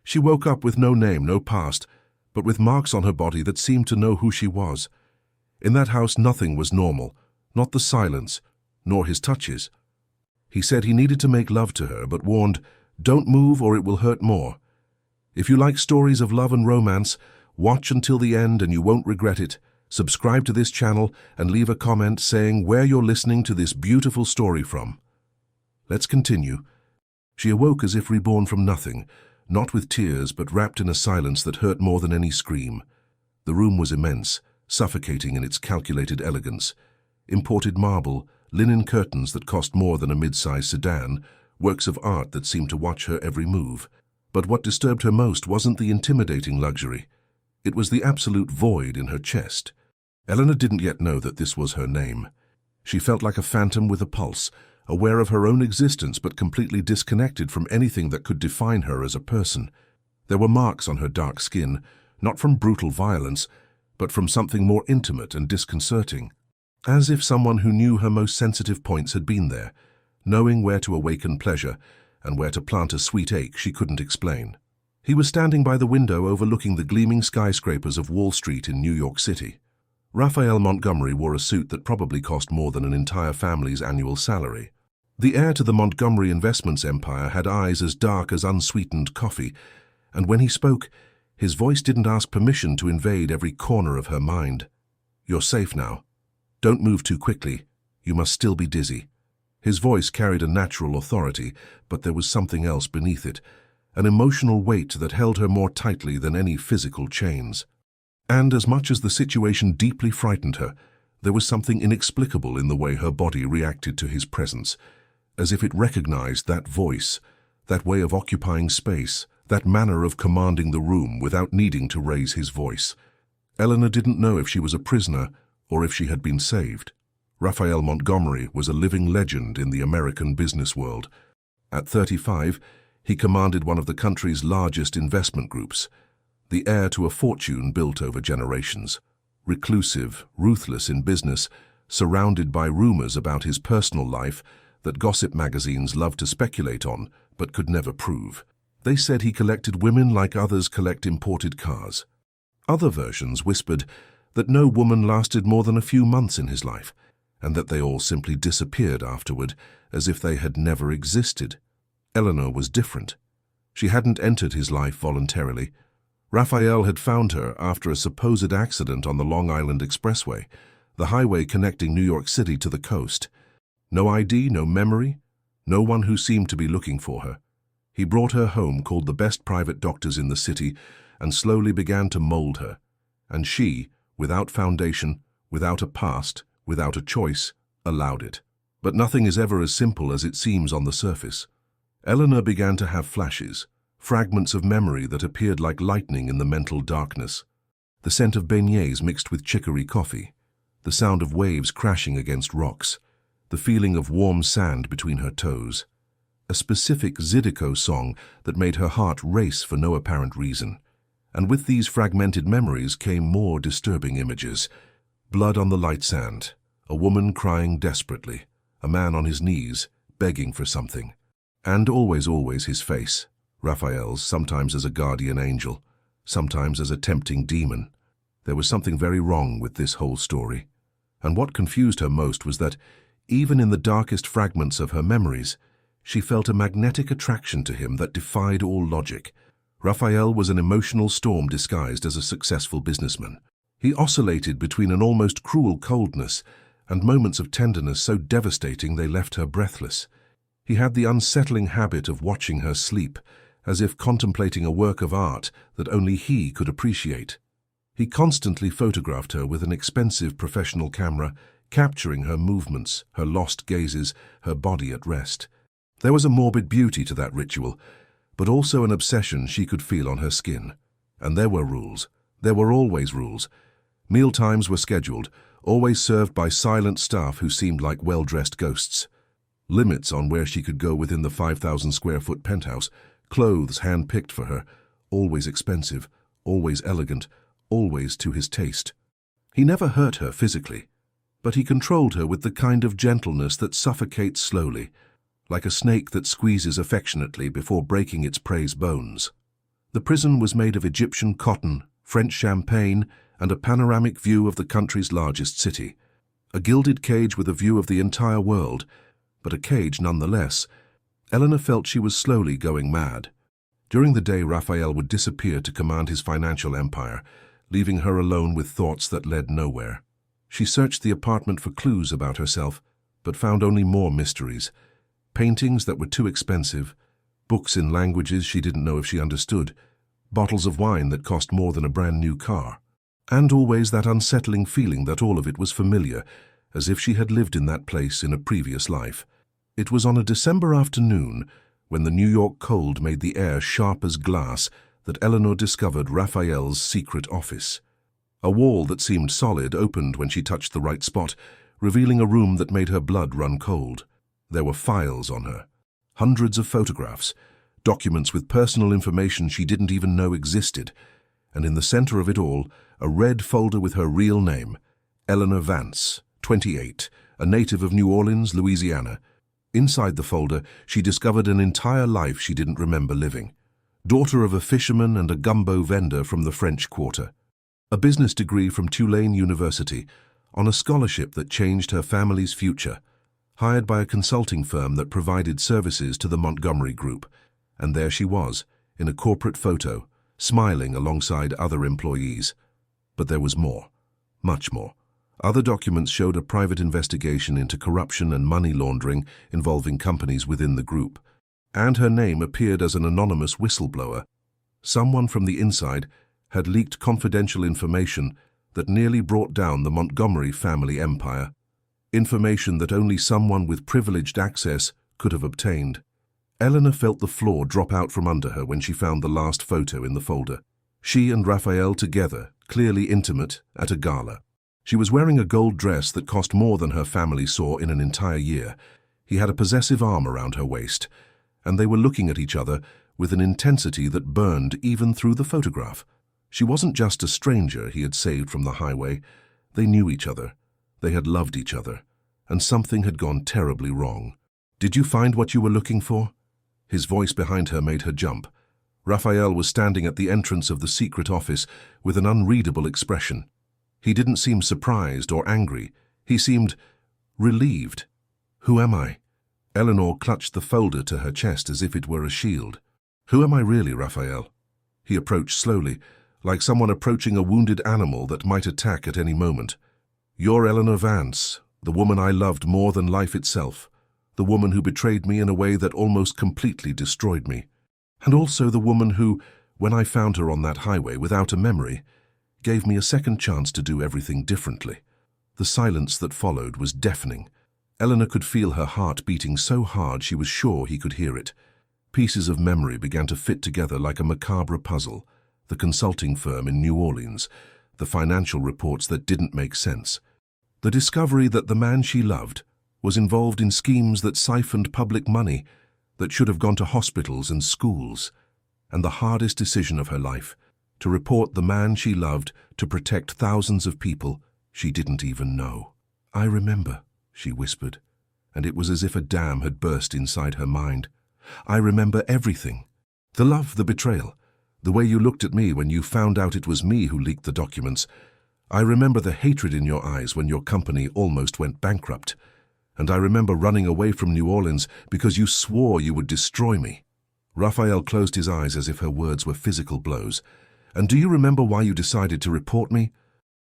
She woke up with no name, no past, but with marks on her body that seemed to know who she was. In that house nothing was normal, not the silence, nor his touches. He said he needed to make love to her, but warned, "Don't move or it will hurt more." If you like stories of love and romance, watch until the end and you won't regret it. Subscribe to this channel and leave a comment saying where you're listening to this beautiful story from. Let's continue. She awoke as if reborn from nothing, not with tears but wrapped in a silence that hurt more than any scream. The room was immense, suffocating in its calculated elegance. Imported marble, linen curtains that cost more than a mid-sized sedan, works of art that seemed to watch her every move. But what disturbed her most wasn't the intimidating luxury. It was the absolute void in her chest. Eleanor didn't yet know that this was her name. She felt like a phantom with a pulse, aware of her own existence but completely disconnected from anything that could define her as a person. There were marks on her dark skin, not from brutal violence, but from something more intimate and disconcerting. As if someone who knew her most sensitive points had been there, knowing where to awaken pleasure and where to plant a sweet ache she couldn't explain. He was standing by the window overlooking the gleaming skyscrapers of Wall Street in New York City. Raphael Montgomery wore a suit that probably cost more than an entire family's annual salary. The heir to the Montgomery investments empire had eyes as dark as unsweetened coffee, and when he spoke, his voice didn't ask permission to invade every corner of her mind. "You're safe now. Don't move too quickly. You must still be dizzy." His voice carried a natural authority, but there was something else beneath it, an emotional weight that held her more tightly than any physical chains. And as much as the situation deeply frightened her, there was something inexplicable in the way her body reacted to his presence, as if it recognized that voice, that way of occupying space, that manner of commanding the room without needing to raise his voice. Eleanor didn't know if she was a prisoner or if she had been saved. Raphael Montgomery was a living legend in the American business world. At 35, he commanded one of the country's largest investment groups, the heir to a fortune built over generations. Reclusive, ruthless in business, surrounded by rumors about his personal life that gossip magazines loved to speculate on but could never prove. They said he collected women like others collect imported cars. Other versions whispered that no woman lasted more than a few months in his life, and that they all simply disappeared afterward as if they had never existed. Eleanor was different. She hadn't entered his life voluntarily. Raphael had found her after a supposed accident on the Long Island Expressway, the highway connecting New York City to the coast. No ID, no memory, no one who seemed to be looking for her. He brought her home, called the best private doctors in the city, and slowly began to mold her. And she, without foundation, without a past, without a choice, allowed it. But nothing is ever as simple as it seems on the surface. Eleanor began to have flashes, fragments of memory that appeared like lightning in the mental darkness. The scent of beignets mixed with chicory coffee, the sound of waves crashing against rocks, the feeling of warm sand between her toes. A specific Zydeco song that made her heart race for no apparent reason. And with these fragmented memories came more disturbing images. Blood on the light sand, a woman crying desperately, a man on his knees, begging for something. And always his face, Raphael's, sometimes as a guardian angel, sometimes as a tempting demon. There was something very wrong with this whole story. And what confused her most was that, even in the darkest fragments of her memories, she felt a magnetic attraction to him that defied all logic. Raphael was an emotional storm disguised as a successful businessman. He oscillated between an almost cruel coldness and moments of tenderness so devastating they left her breathless. He had the unsettling habit of watching her sleep, as if contemplating a work of art that only he could appreciate. He constantly photographed her with an expensive professional camera, capturing her movements, her lost gazes, her body at rest. There was a morbid beauty to that ritual, but also an obsession she could feel on her skin. And there were rules. There were always rules. Mealtimes were scheduled, always served by silent staff who seemed like well-dressed ghosts. Limits on where she could go within the 5,000-square-foot penthouse, clothes hand-picked for her, always expensive, always elegant, always to his taste. He never hurt her physically, but he controlled her with the kind of gentleness that suffocates slowly, like a snake that squeezes affectionately before breaking its prey's bones. The prison was made of Egyptian cotton, French champagne, and a panoramic view of the country's largest city. A gilded cage with a view of the entire world, but a cage nonetheless. Eleanor felt she was slowly going mad. During the day, Raphael would disappear to command his financial empire, leaving her alone with thoughts that led nowhere. She searched the apartment for clues about herself, but found only more mysteries. Paintings that were too expensive, books in languages she didn't know if she understood, bottles of wine that cost more than a brand new car. And always that unsettling feeling that all of it was familiar, as if she had lived in that place in a previous life. It was on a December afternoon, when the New York cold made the air sharp as glass, that Eleanor discovered Raphael's secret office. A wall that seemed solid opened when she touched the right spot, revealing a room that made her blood run cold. There were files on her, hundreds of photographs, documents with personal information she didn't even know existed, and in the center of it all, a red folder with her real name, Eleanor Vance, 28, a native of New Orleans, Louisiana. Inside the folder, she discovered an entire life she didn't remember living. Daughter of a fisherman and a gumbo vendor from the French Quarter. A business degree from Tulane University, on a scholarship that changed her family's future. Hired by a consulting firm that provided services to the Montgomery Group. And there she was, in a corporate photo, smiling alongside other employees. But there was more, much more. Other documents showed a private investigation into corruption and money laundering involving companies within the group. And her name appeared as an anonymous whistleblower. Someone from the inside had leaked confidential information that nearly brought down the Montgomery family empire. Information that only someone with privileged access could have obtained. Eleanor felt the floor drop out from under her when she found the last photo in the folder. She and Raphael together, clearly intimate, at a gala. She was wearing a gold dress that cost more than her family saw in an entire year. He had a possessive arm around her waist, and they were looking at each other with an intensity that burned even through the photograph. She wasn't just a stranger he had saved from the highway. They knew each other. They had loved each other, and something had gone terribly wrong. "Did you find what you were looking for?" His voice behind her made her jump. Raphael was standing at the entrance of the secret office with an unreadable expression. He didn't seem surprised or angry. He seemed relieved. "Who am I?" Eleanor clutched the folder to her chest as if it were a shield. "Who am I really, Raphael?" He approached slowly, like someone approaching a wounded animal that might attack at any moment. "You're Eleanor Vance, the woman I loved more than life itself, the woman who betrayed me in a way that almost completely destroyed me, and also the woman who, when I found her on that highway without a memory, gave me a second chance to do everything differently." The silence that followed was deafening. Eleanor could feel her heart beating so hard she was sure he could hear it. Pieces of memory began to fit together like a macabre puzzle. The consulting firm in New Orleans, the financial reports that didn't make sense, the discovery that the man she loved was involved in schemes that siphoned public money that should have gone to hospitals and schools, and the hardest decision of her life, to report the man she loved to protect thousands of people she didn't even know. "I remember," she whispered, and it was as if a dam had burst inside her mind. "I remember everything. The love, the betrayal, the way you looked at me when you found out it was me who leaked the documents. I remember the hatred in your eyes when your company almost went bankrupt. And I remember running away from New Orleans because you swore you would destroy me." Raphael closed his eyes as if her words were physical blows. "And do you remember why you decided to report me?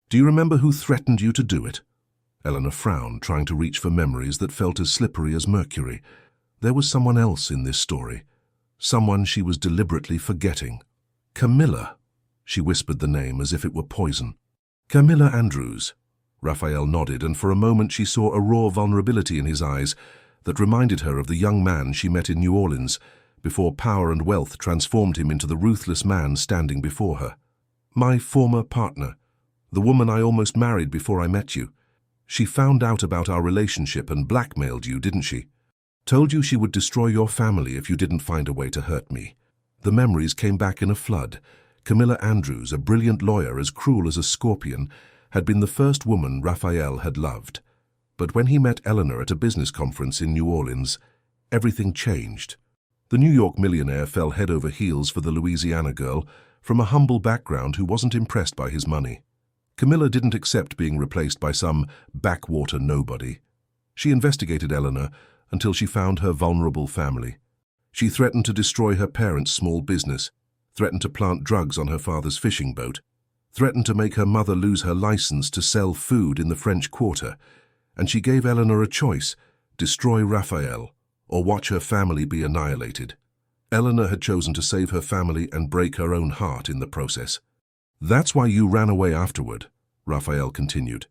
Do you remember who threatened you to do it?" Eleanor frowned, trying to reach for memories that felt as slippery as mercury. There was someone else in this story. Someone she was deliberately forgetting. "Camilla." She whispered the name as if it were poison. "Camilla Andrews." Raphael nodded, and for a moment she saw a raw vulnerability in his eyes that reminded her of the young man she met in New Orleans before power and wealth transformed him into the ruthless man standing before her. "My former partner. The woman I almost married before I met you. She found out about our relationship and blackmailed you, didn't she? Told you she would destroy your family if you didn't find a way to hurt me." The memories came back in a flood. Camilla Andrews, a brilliant lawyer as cruel as a scorpion, had been the first woman Raphael had loved. But when he met Eleanor at a business conference in New Orleans, everything changed. The New York millionaire fell head over heels for the Louisiana girl from a humble background who wasn't impressed by his money. Camilla didn't accept being replaced by some backwater nobody. She investigated Eleanor until she found her vulnerable family. She threatened to destroy her parents' small business, threatened to plant drugs on her father's fishing boat, threatened to make her mother lose her license to sell food in the French Quarter, and she gave Eleanor a choice: destroy Raphael or watch her family be annihilated. Eleanor had chosen to save her family and break her own heart in the process. "That's why you ran away afterward," Raphael continued,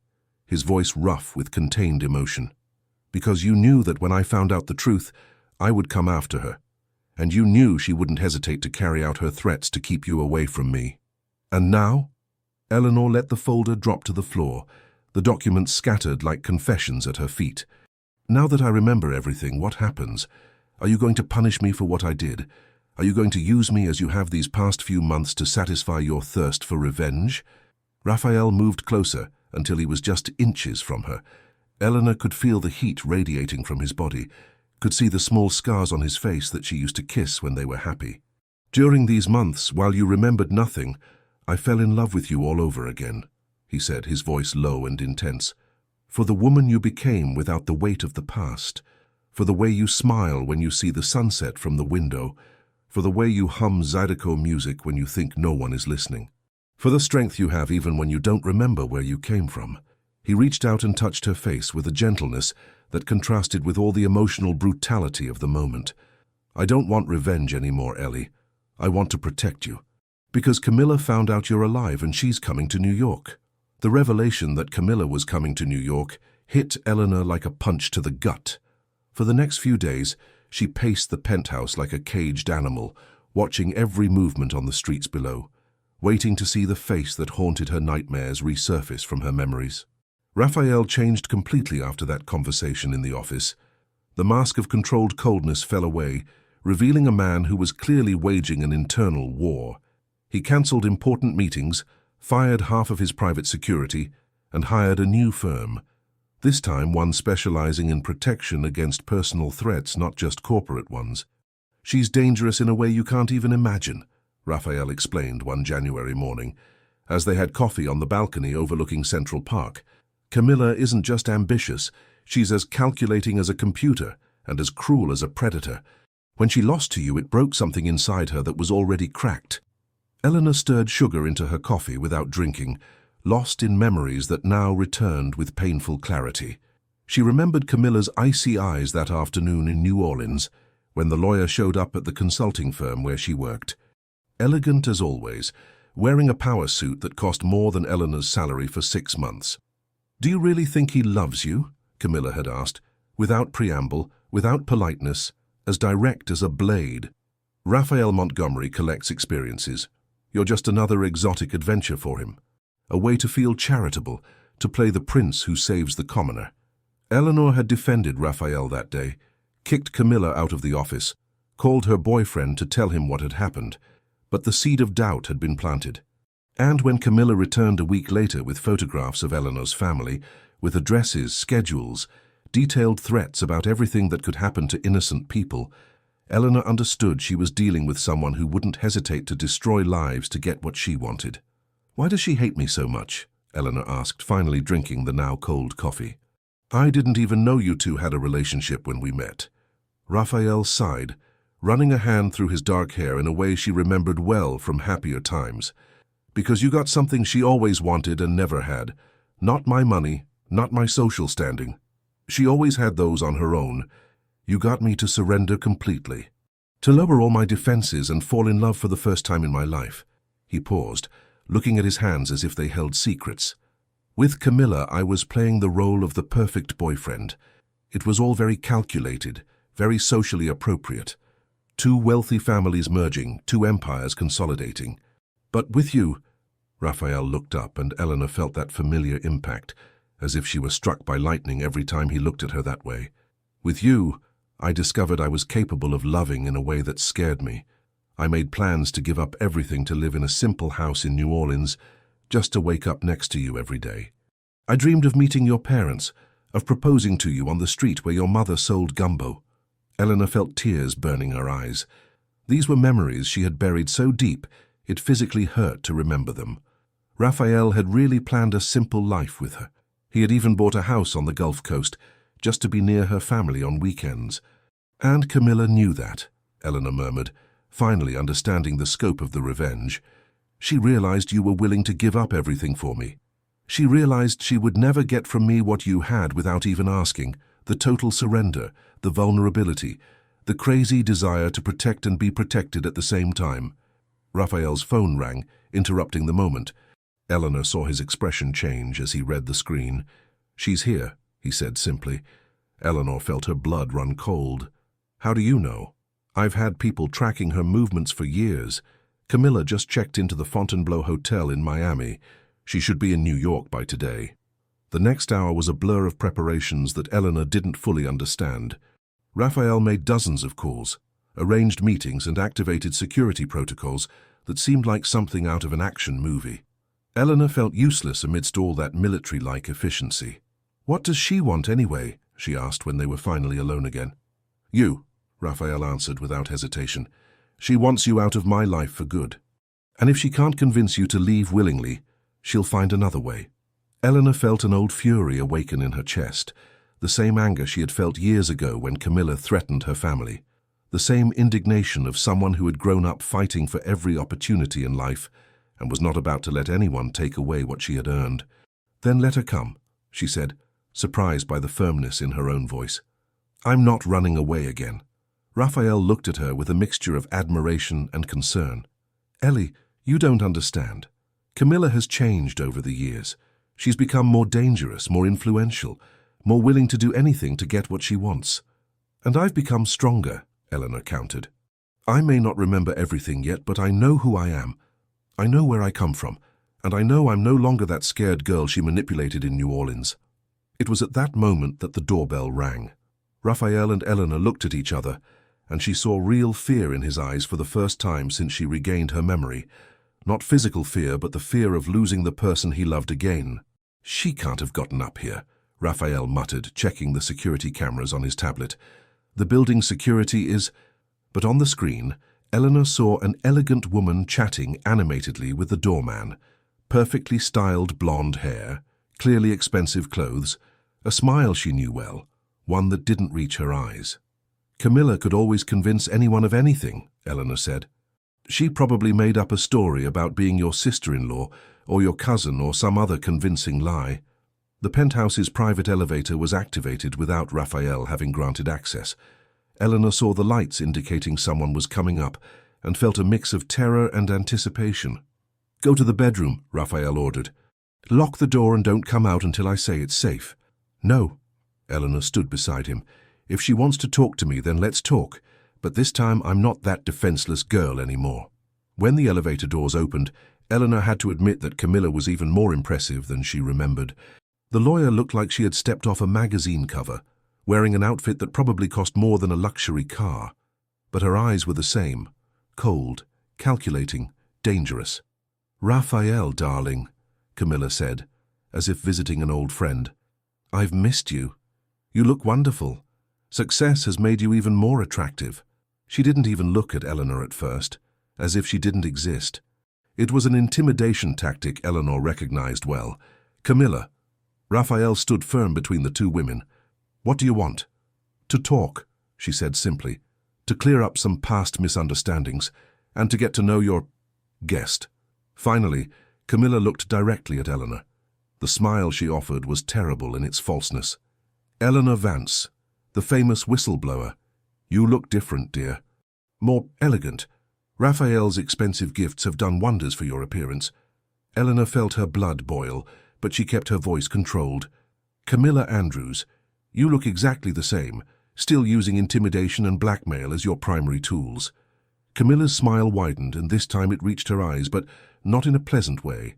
his voice rough with contained emotion. "Because you knew that when I found out the truth, I would come after her. And you knew she wouldn't hesitate to carry out her threats to keep you away from me. And now?" Eleanor let the folder drop to the floor, the documents scattered like confessions at her feet. "Now that I remember everything, what happens? Are you going to punish me for what I did? Are you going to use me as you have these past few months to satisfy your thirst for revenge?" Raphael moved closer until he was just inches from her. Eleanor could feel the heat radiating from his body, could see the small scars on his face that she used to kiss when they were happy. "During these months, while you remembered nothing, I fell in love with you all over again," he said, his voice low and intense. "For the woman you became without the weight of the past, for the way you smile when you see the sunset from the window, for the way you hum Zydeco music when you think no one is listening, for the strength you have even when you don't remember where you came from." He reached out and touched her face with a gentleness that contrasted with all the emotional brutality of the moment. "I don't want revenge anymore, Ellie. I want to protect you. Because Camilla found out you're alive and she's coming to New York." The revelation that Camilla was coming to New York hit Eleanor like a punch to the gut. For the next few days, she paced the penthouse like a caged animal, watching every movement on the streets below, waiting to see the face that haunted her nightmares resurface from her memories. Raphael changed completely after that conversation in the office. The mask of controlled coldness fell away, revealing a man who was clearly waging an internal war. He cancelled important meetings, fired half of his private security, and hired a new firm, this time one specializing in protection against personal threats, not just corporate ones. "She's dangerous in a way you can't even imagine," Raphael explained one January morning, as they had coffee on the balcony overlooking Central Park. "Camilla isn't just ambitious, she's as calculating as a computer and as cruel as a predator. When she lost to you, it broke something inside her that was already cracked." Eleanor stirred sugar into her coffee without drinking, lost in memories that now returned with painful clarity. She remembered Camilla's icy eyes that afternoon in New Orleans, when the lawyer showed up at the consulting firm where she worked. Elegant as always, wearing a power suit that cost more than Eleanor's salary for 6 months. "Do you really think he loves you?" Camilla had asked, without preamble, without politeness, as direct as a blade. "Raphael Montgomery collects experiences. You're just another exotic adventure for him. A way to feel charitable, to play the prince who saves the commoner." Eleanor had defended Raphael that day, kicked Camilla out of the office, called her boyfriend to tell him what had happened, but the seed of doubt had been planted. And when Camilla returned a week later with photographs of Eleanor's family, with addresses, schedules, detailed threats about everything that could happen to innocent people, Eleanor understood she was dealing with someone who wouldn't hesitate to destroy lives to get what she wanted. "Why does she hate me so much?" Eleanor asked, finally drinking the now cold coffee. "I didn't even know you two had a relationship when we met." Raphael sighed, running a hand through his dark hair in a way she remembered well from happier times. "Because you got something she always wanted and never had. Not my money, not my social standing. She always had those on her own. You got me to surrender completely. To lower all my defenses and fall in love for the first time in my life." He paused, looking at his hands as if they held secrets. "With Camilla, I was playing the role of the perfect boyfriend. It was all very calculated, very socially appropriate. 2 wealthy families merging, 2 empires consolidating. But with you—" Raphael looked up, and Eleanor felt that familiar impact, as if she were struck by lightning every time he looked at her that way. "With you, I discovered I was capable of loving in a way that scared me. I made plans to give up everything to live in a simple house in New Orleans, just to wake up next to you every day. I dreamed of meeting your parents, of proposing to you on the street where your mother sold gumbo. Eleanor felt tears burning her eyes. These were memories she had buried so deep it physically hurt to remember them. Raphael had really planned a simple life with her. He had even bought a house on the Gulf Coast, just to be near her family on weekends. And Camilla knew that, Eleanor murmured, finally understanding the scope of the revenge. She realized you were willing to give up everything for me. She realized she would never get from me what you had without even asking, the total surrender, the vulnerability, the crazy desire to protect and be protected at the same time. Raphael's phone rang, interrupting the moment. Eleanor saw his expression change as he read the screen. "She's here," he said simply. Eleanor felt her blood run cold. "How do you know?" "I've had people tracking her movements for years. Camilla just checked into the Fontainebleau Hotel in Miami. She should be in New York by today." The next hour was a blur of preparations that Eleanor didn't fully understand. Raphael made dozens of calls, arranged meetings and activated security protocols that seemed like something out of an action movie. Eleanor felt useless amidst all that military-like efficiency. "What does she want anyway?" she asked when they were finally alone again. "You," Raphael answered without hesitation. "She wants you out of my life for good. And if she can't convince you to leave willingly, she'll find another way." Eleanor felt an old fury awaken in her chest, the same anger she had felt years ago when Camilla threatened her family, the same indignation of someone who had grown up fighting for every opportunity in life and was not about to let anyone take away what she had earned. "Then let her come," she said, surprised by the firmness in her own voice. "I'm not running away again." Raphael looked at her with a mixture of admiration and concern. "Ellie, you don't understand. Camilla has changed over the years. She's become more dangerous, more influential, more willing to do anything to get what she wants. And I've become stronger," Eleanor countered. "I may not remember everything yet, but I know who I am. I know where I come from, and I know I'm no longer that scared girl she manipulated in New Orleans." It was at that moment that the doorbell rang. Raphael and Eleanor looked at each other, and she saw real fear in his eyes for the first time since she regained her memory. Not physical fear, but the fear of losing the person he loved again. "She can't have gotten up here," Raphael muttered, checking the security cameras on his tablet. "The building's security is—" But on the screen, Eleanor saw an elegant woman chatting animatedly with the doorman. Perfectly styled blonde hair, clearly expensive clothes, a smile she knew well, one that didn't reach her eyes. "Camilla could always convince anyone of anything," Eleanor said. "She probably made up a story about being your sister-in-law or your cousin or some other convincing lie." The penthouse's private elevator was activated without Raphael having granted access. Eleanor saw the lights indicating someone was coming up and felt a mix of terror and anticipation. "Go to the bedroom," Raphael ordered. "Lock the door and don't come out until I say it's safe." "No." Eleanor stood beside him. "If she wants to talk to me, then let's talk. But this time I'm not that defenseless girl anymore." When the elevator doors opened, Eleanor had to admit that Camilla was even more impressive than she remembered. The lawyer looked like she had stepped off a magazine cover, wearing an outfit that probably cost more than a luxury car. But her eyes were the same, cold, calculating, dangerous. "Raphael, darling," Camilla said, as if visiting an old friend. "I've missed you. You look wonderful. Success has made you even more attractive." She didn't even look at Eleanor at first, as if she didn't exist. It was an intimidation tactic Eleanor recognized well. "Camilla." Raphael stood firm between the two women. "What do you want?" "To talk," she said simply. "To clear up some past misunderstandings, and to get to know your guest." Finally, Camilla looked directly at Eleanor. The smile she offered was terrible in its falseness. "Eleanor Vance, the famous whistleblower. You look different, dear. More elegant. Raphael's expensive gifts have done wonders for your appearance." Eleanor felt her blood boil, but she kept her voice controlled. "Camilla Andrews, you look exactly the same, still using intimidation and blackmail as your primary tools." Camilla's smile widened, and this time it reached her eyes, but not in a pleasant way.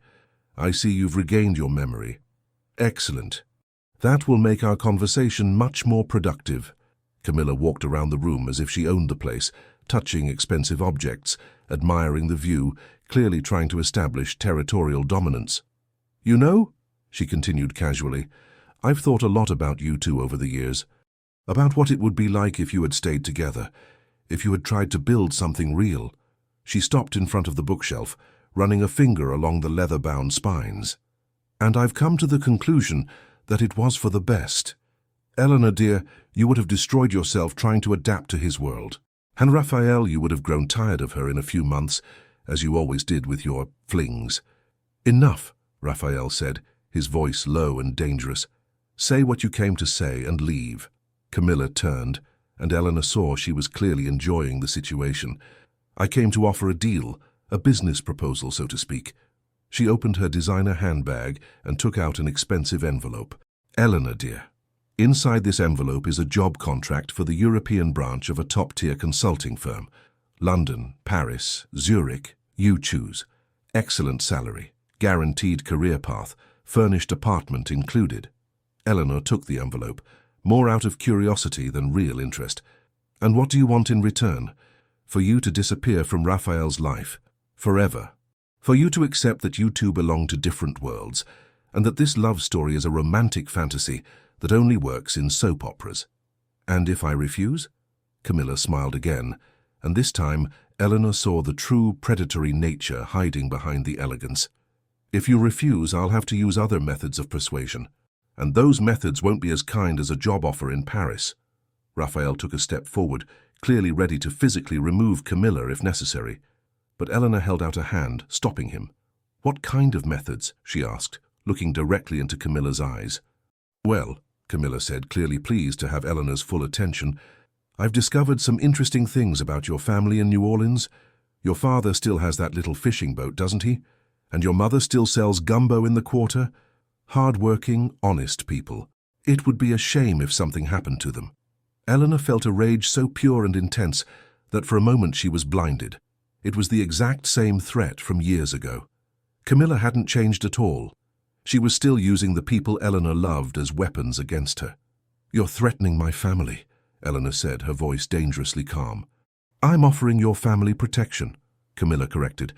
"I see you've regained your memory. Excellent. That will make our conversation much more productive." Camilla walked around the room as if she owned the place, touching expensive objects, admiring the view, clearly trying to establish territorial dominance. "You know," she continued casually, "I've thought a lot about you two over the years. About what it would be like if you had stayed together, if you had tried to build something real. She stopped in front of the bookshelf, running a finger along the leather-bound spines. And I've come to the conclusion that it was for the best. Eleanor, dear, you would have destroyed yourself trying to adapt to his world. And Raphael, you would have grown tired of her in a few months, as you always did with your flings. Enough, Raphael said, his voice low and dangerous. Say what you came to say and leave. Camilla turned, and Eleanor saw she was clearly enjoying the situation. I came to offer a deal, a business proposal, so to speak. She opened her designer handbag and took out an expensive envelope. Eleanor, dear, inside this envelope is a job contract for the European branch of a top-tier consulting firm. London, Paris, Zurich, you choose. Excellent salary, guaranteed career path, furnished apartment included. Eleanor took the envelope, more out of curiosity than real interest. And what do you want in return? For you to disappear from Raphael's life, forever. For you to accept that you two belong to different worlds, and that this love story is a romantic fantasy that only works in soap operas. And if I refuse? Camilla smiled again, and this time Eleanor saw the true predatory nature hiding behind the elegance. If you refuse, I'll have to use other methods of persuasion. And those methods won't be as kind as a job offer in Paris. Raphael took a step forward, clearly ready to physically remove Camilla if necessary. But Eleanor held out a hand, stopping him. What kind of methods? She asked, looking directly into Camilla's eyes. Well, Camilla said, clearly pleased to have Eleanor's full attention, I've discovered some interesting things about your family in New Orleans. Your father still has that little fishing boat, doesn't he? And your mother still sells gumbo in the quarter? Hard-working, honest people. It would be a shame if something happened to them. Eleanor felt a rage so pure and intense that for a moment she was blinded. It was the exact same threat from years ago. Camilla hadn't changed at all. She was still using the people Eleanor loved as weapons against her. You're threatening my family, Eleanor said, her voice dangerously calm. I'm offering your family protection, Camilla corrected,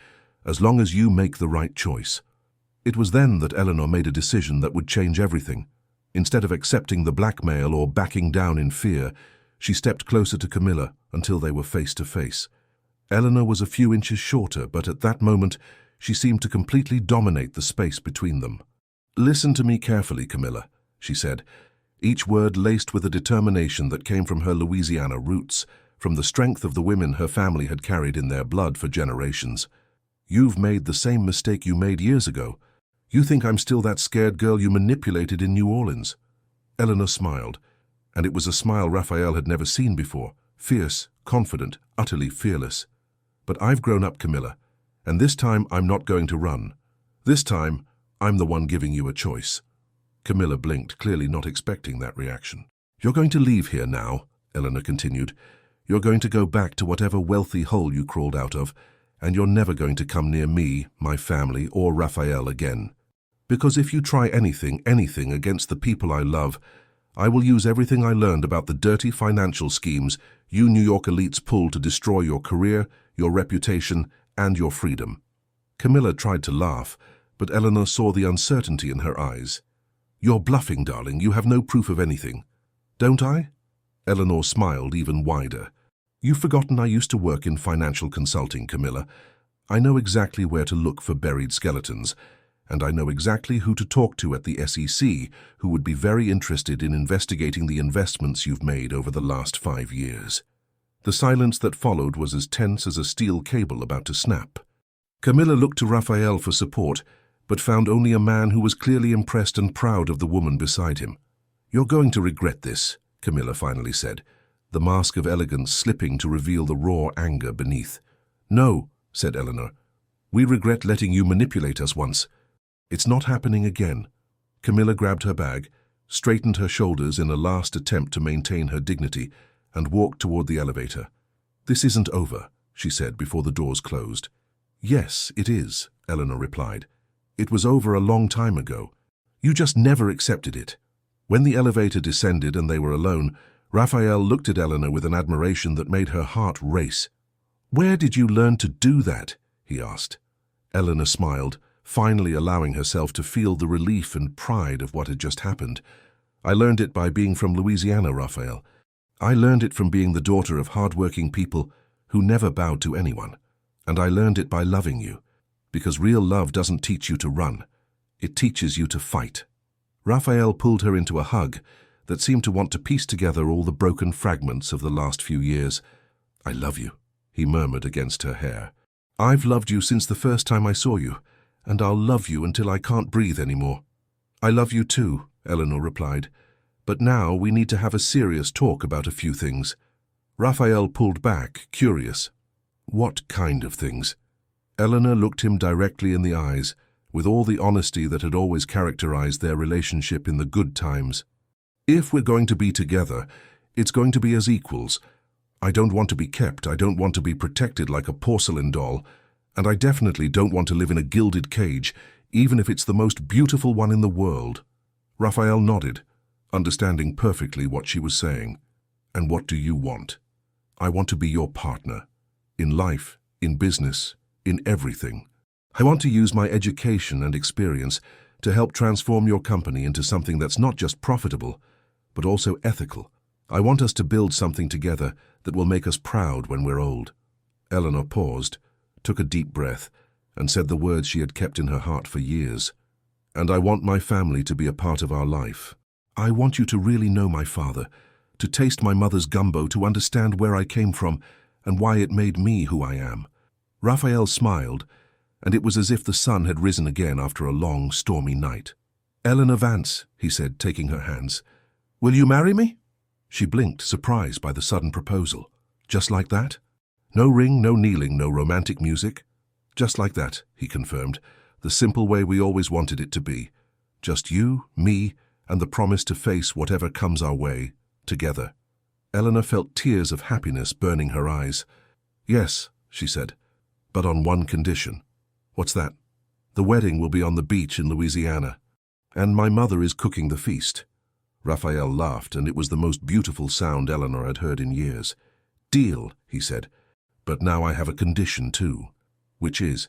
as long as you make the right choice. It was then that Eleanor made a decision that would change everything. Instead of accepting the blackmail or backing down in fear, she stepped closer to Camilla until they were face to face. Eleanor was a few inches shorter, but at that moment she seemed to completely dominate the space between them. Listen to me carefully, Camilla, she said, each word laced with a determination that came from her Louisiana roots, from the strength of the women her family had carried in their blood for generations. You've made the same mistake you made years ago. You think I'm still that scared girl you manipulated in New Orleans? Eleanor smiled, and it was a smile Raphael had never seen before, fierce, confident, utterly fearless. But I've grown up, Camilla, and this time I'm not going to run. This time, I'm the one giving you a choice. Camilla blinked, clearly not expecting that reaction. You're going to leave here now, Eleanor continued. You're going to go back to whatever wealthy hole you crawled out of, and you're never going to come near me, my family, or Raphael again. Because if you try anything against the people I love, I will use everything I learned about the dirty financial schemes you New York elites pull to destroy your career, your reputation, and your freedom. Camilla tried to laugh, but Eleanor saw the uncertainty in her eyes. You're bluffing, darling. You have no proof of anything. Don't I? Eleanor smiled even wider. You've forgotten I used to work in financial consulting, Camilla. I know exactly where to look for buried skeletons, and I know exactly who to talk to at the SEC who would be very interested in investigating the investments you've made over the last 5 years. The silence that followed was as tense as a steel cable about to snap. Camilla looked to Raphael for support, but found only a man who was clearly impressed and proud of the woman beside him. You're going to regret this, Camilla finally said, the mask of elegance slipping to reveal the raw anger beneath. No, said Eleanor. We regret letting you manipulate us once. It's not happening again. Camilla grabbed her bag, straightened her shoulders in a last attempt to maintain her dignity, and walked toward the elevator. This isn't over, she said before the doors closed. Yes, it is, Eleanor replied. It was over a long time ago. You just never accepted it. When the elevator descended and they were alone, Raphael looked at Eleanor with an admiration that made her heart race. Where did you learn to do that? He asked. Eleanor smiled, finally allowing herself to feel the relief and pride of what had just happened. I learned it by being from Louisiana, Raphael. I learned it from being the daughter of hard-working people who never bowed to anyone. And I learned it by loving you, because real love doesn't teach you to run. It teaches you to fight. Raphael pulled her into a hug that seemed to want to piece together all the broken fragments of the last few years. I love you, he murmured against her hair. I've loved you since the first time I saw you, and I'll love you until I can't breathe anymore. I love you too, Eleanor replied. But now we need to have a serious talk about a few things. Raphael pulled back, curious. What kind of things? Eleanor looked him directly in the eyes, with all the honesty that had always characterized their relationship in the good times. If we're going to be together, it's going to be as equals. I don't want to be kept, I don't want to be protected like a porcelain doll, and I definitely don't want to live in a gilded cage, even if it's the most beautiful one in the world. Raphael nodded, understanding perfectly what she was saying. And what do you want? I want to be your partner. In life, in business, in everything. I want to use my education and experience to help transform your company into something that's not just profitable, but also ethical. I want us to build something together that will make us proud when we're old. Eleanor paused, took a deep breath, and said the words she had kept in her heart for years. And I want my family to be a part of our life. I want you to really know my father, to taste my mother's gumbo, to understand where I came from and why it made me who I am. Raphael smiled, and it was as if the sun had risen again after a long, stormy night. Eleanor Vance, he said, taking her hands. Will you marry me? She blinked, surprised by the sudden proposal. Just like that? No ring, no kneeling, no romantic music? Just like that, he confirmed, the simple way we always wanted it to be. Just you, me, and the promise to face whatever comes our way, together. Eleanor felt tears of happiness burning her eyes. Yes, she said, but on one condition. What's that? The wedding will be on the beach in Louisiana, and my mother is cooking the feast. Raphael laughed, and it was the most beautiful sound Eleanor had heard in years. Deal, he said, but now I have a condition too, which is,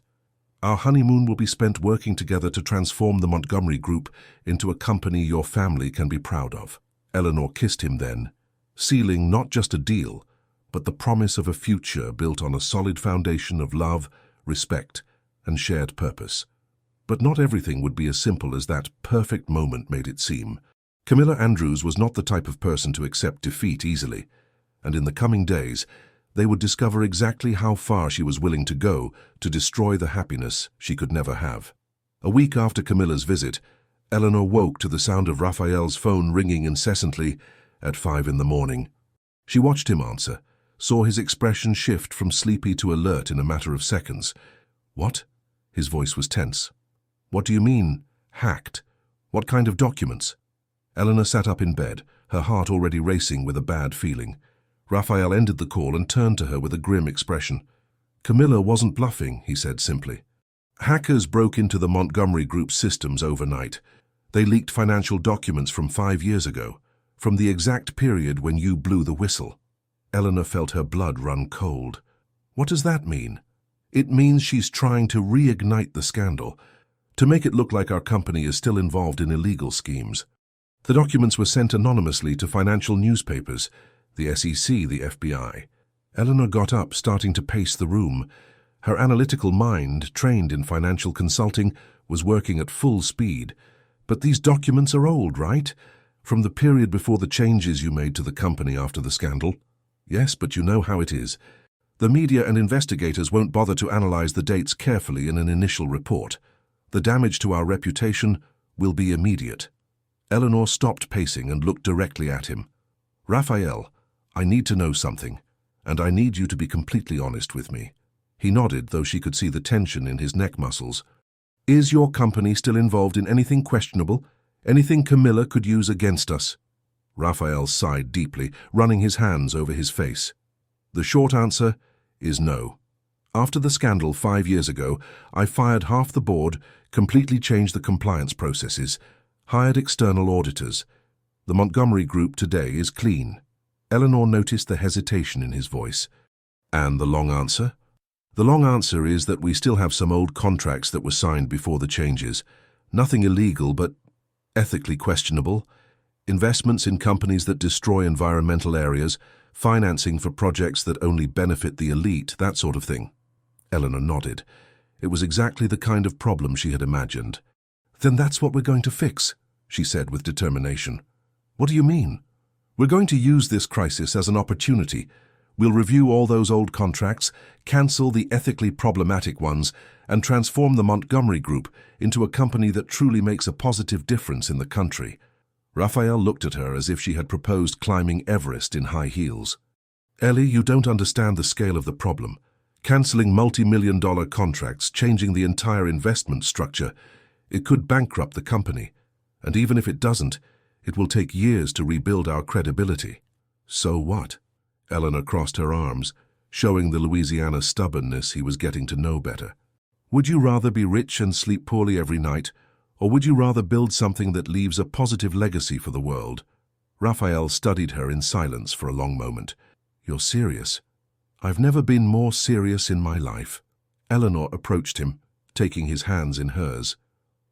our honeymoon will be spent working together to transform the Montgomery Group into a company your family can be proud of. Eleanor kissed him then, sealing not just a deal, but the promise of a future built on a solid foundation of love, respect, and shared purpose. But not everything would be as simple as that perfect moment made it seem. Camilla Andrews was not the type of person to accept defeat easily, and in the coming days, they would discover exactly how far she was willing to go to destroy the happiness she could never have. A week after Camilla's visit, Eleanor woke to the sound of Raphael's phone ringing incessantly at 5 a.m. She watched him answer, saw his expression shift from sleepy to alert in a matter of seconds. What? His voice was tense. What do you mean, hacked? What kind of documents? Eleanor sat up in bed, her heart already racing with a bad feeling. Raphael ended the call and turned to her with a grim expression. Camilla wasn't bluffing, he said simply. Hackers broke into the Montgomery Group's systems overnight. They leaked financial documents from 5 years ago, from the exact period when you blew the whistle. Eleanor felt her blood run cold. What does that mean? It means she's trying to reignite the scandal, to make it look like our company is still involved in illegal schemes. The documents were sent anonymously to financial newspapers, the SEC, the FBI. Eleanor got up, starting to pace the room. Her analytical mind, trained in financial consulting, was working at full speed. But these documents are old, right? From the period before the changes you made to the company after the scandal. Yes, but you know how it is. The media and investigators won't bother to analyze the dates carefully in an initial report. The damage to our reputation will be immediate. Eleanor stopped pacing and looked directly at him. Raphael, I need to know something, and I need you to be completely honest with me. He nodded, though she could see the tension in his neck muscles. Is your company still involved in anything questionable? Anything Camilla could use against us? Raphael sighed deeply, running his hands over his face. The short answer is no. After the scandal 5 years ago, I fired half the board, completely changed the compliance processes, hired external auditors. The Montgomery Group today is clean. Eleanor noticed the hesitation in his voice. And the long answer? The long answer is that we still have some old contracts that were signed before the changes. Nothing illegal, but ethically questionable. Investments in companies that destroy environmental areas, financing for projects that only benefit the elite, that sort of thing. Eleanor nodded. It was exactly the kind of problem she had imagined. Then that's what we're going to fix, she said with determination. What do you mean? We're going to use this crisis as an opportunity. We'll review all those old contracts, cancel the ethically problematic ones, and transform the Montgomery Group into a company that truly makes a positive difference in the country. Raphael looked at her as if she had proposed climbing Everest in high heels. Ellie, you don't understand the scale of the problem. Cancelling multi-million-dollar contracts, changing the entire investment structure, it could bankrupt the company. And even if it doesn't, it will take years to rebuild our credibility. So what? Eleanor crossed her arms, showing the Louisiana stubbornness he was getting to know better. Would you rather be rich and sleep poorly every night, or would you rather build something that leaves a positive legacy for the world? Raphael studied her in silence for a long moment. You're serious? I've never been more serious in my life. Eleanor approached him, taking his hands in hers.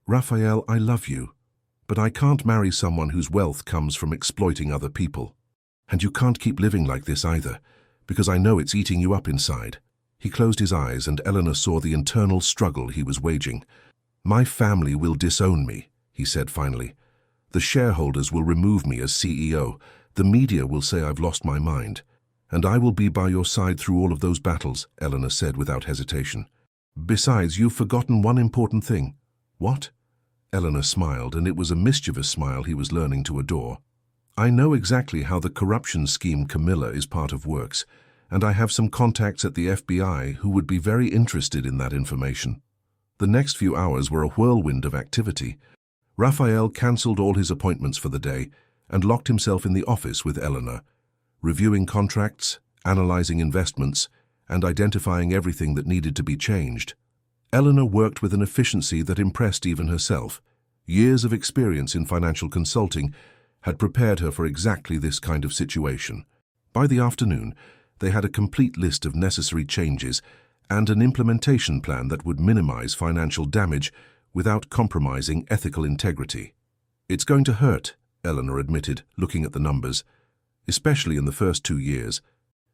Raphael, I love you, but I can't marry someone whose wealth comes from exploiting other people. And you can't keep living like this either, because I know it's eating you up inside. He closed his eyes and Eleanor saw the internal struggle he was waging. My family will disown me, he said finally. The shareholders will remove me as CEO. The media will say I've lost my mind. And I will be by your side through all of those battles, Eleanor said without hesitation. Besides, you've forgotten one important thing. What? Eleanor smiled, and it was a mischievous smile he was learning to adore. I know exactly how the corruption scheme Camilla is part of works, and I have some contacts at the FBI who would be very interested in that information. The next few hours were a whirlwind of activity. Raphael cancelled all his appointments for the day and locked himself in the office with Eleanor, reviewing contracts, analyzing investments, and identifying everything that needed to be changed. Eleanor worked with an efficiency that impressed even herself. Years of experience in financial consulting had prepared her for exactly this kind of situation. By the afternoon, they had a complete list of necessary changes and an implementation plan that would minimize financial damage without compromising ethical integrity. It's going to hurt, Eleanor admitted, looking at the numbers, especially in the first 2 years.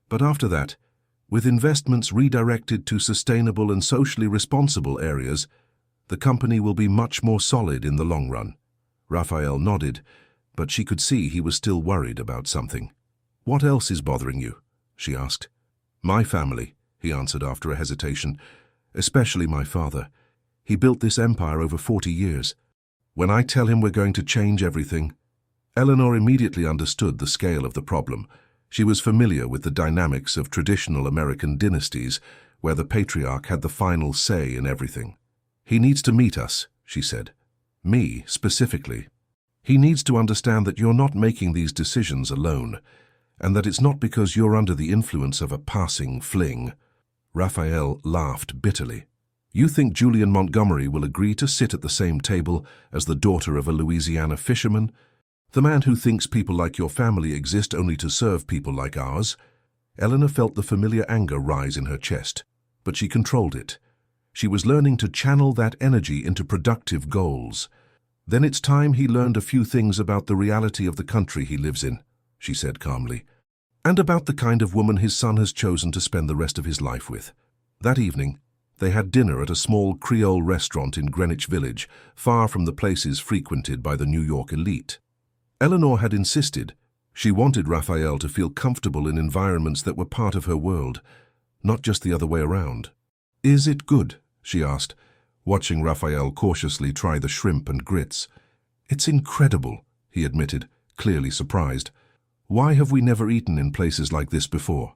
But after that, with investments redirected to sustainable and socially responsible areas, the company will be much more solid in the long run. Raphael nodded, but she could see he was still worried about something. What else is bothering you? She asked. My family, he answered after a hesitation, especially my father. He built this empire over 40 years. When I tell him we're going to change everything... Eleanor immediately understood the scale of the problem. She was familiar with the dynamics of traditional American dynasties, where the patriarch had the final say in everything. He needs to meet us, she said. Me, specifically. He needs to understand that you're not making these decisions alone, and that it's not because you're under the influence of a passing fling. Raphael laughed bitterly. You think Julian Montgomery will agree to sit at the same table as the daughter of a Louisiana fisherman? The man who thinks people like your family exist only to serve people like ours? Eleanor felt the familiar anger rise in her chest, but she controlled it. She was learning to channel that energy into productive goals. Then it's time he learned a few things about the reality of the country he lives in, she said calmly, and about the kind of woman his son has chosen to spend the rest of his life with. That evening, they had dinner at a small Creole restaurant in Greenwich Village, far from the places frequented by the New York elite. Eleanor had insisted. She wanted Raphael to feel comfortable in environments that were part of her world, not just the other way around. Is it good? She asked, watching Raphael cautiously try the shrimp and grits. It's incredible, he admitted, clearly surprised. Why have we never eaten in places like this before?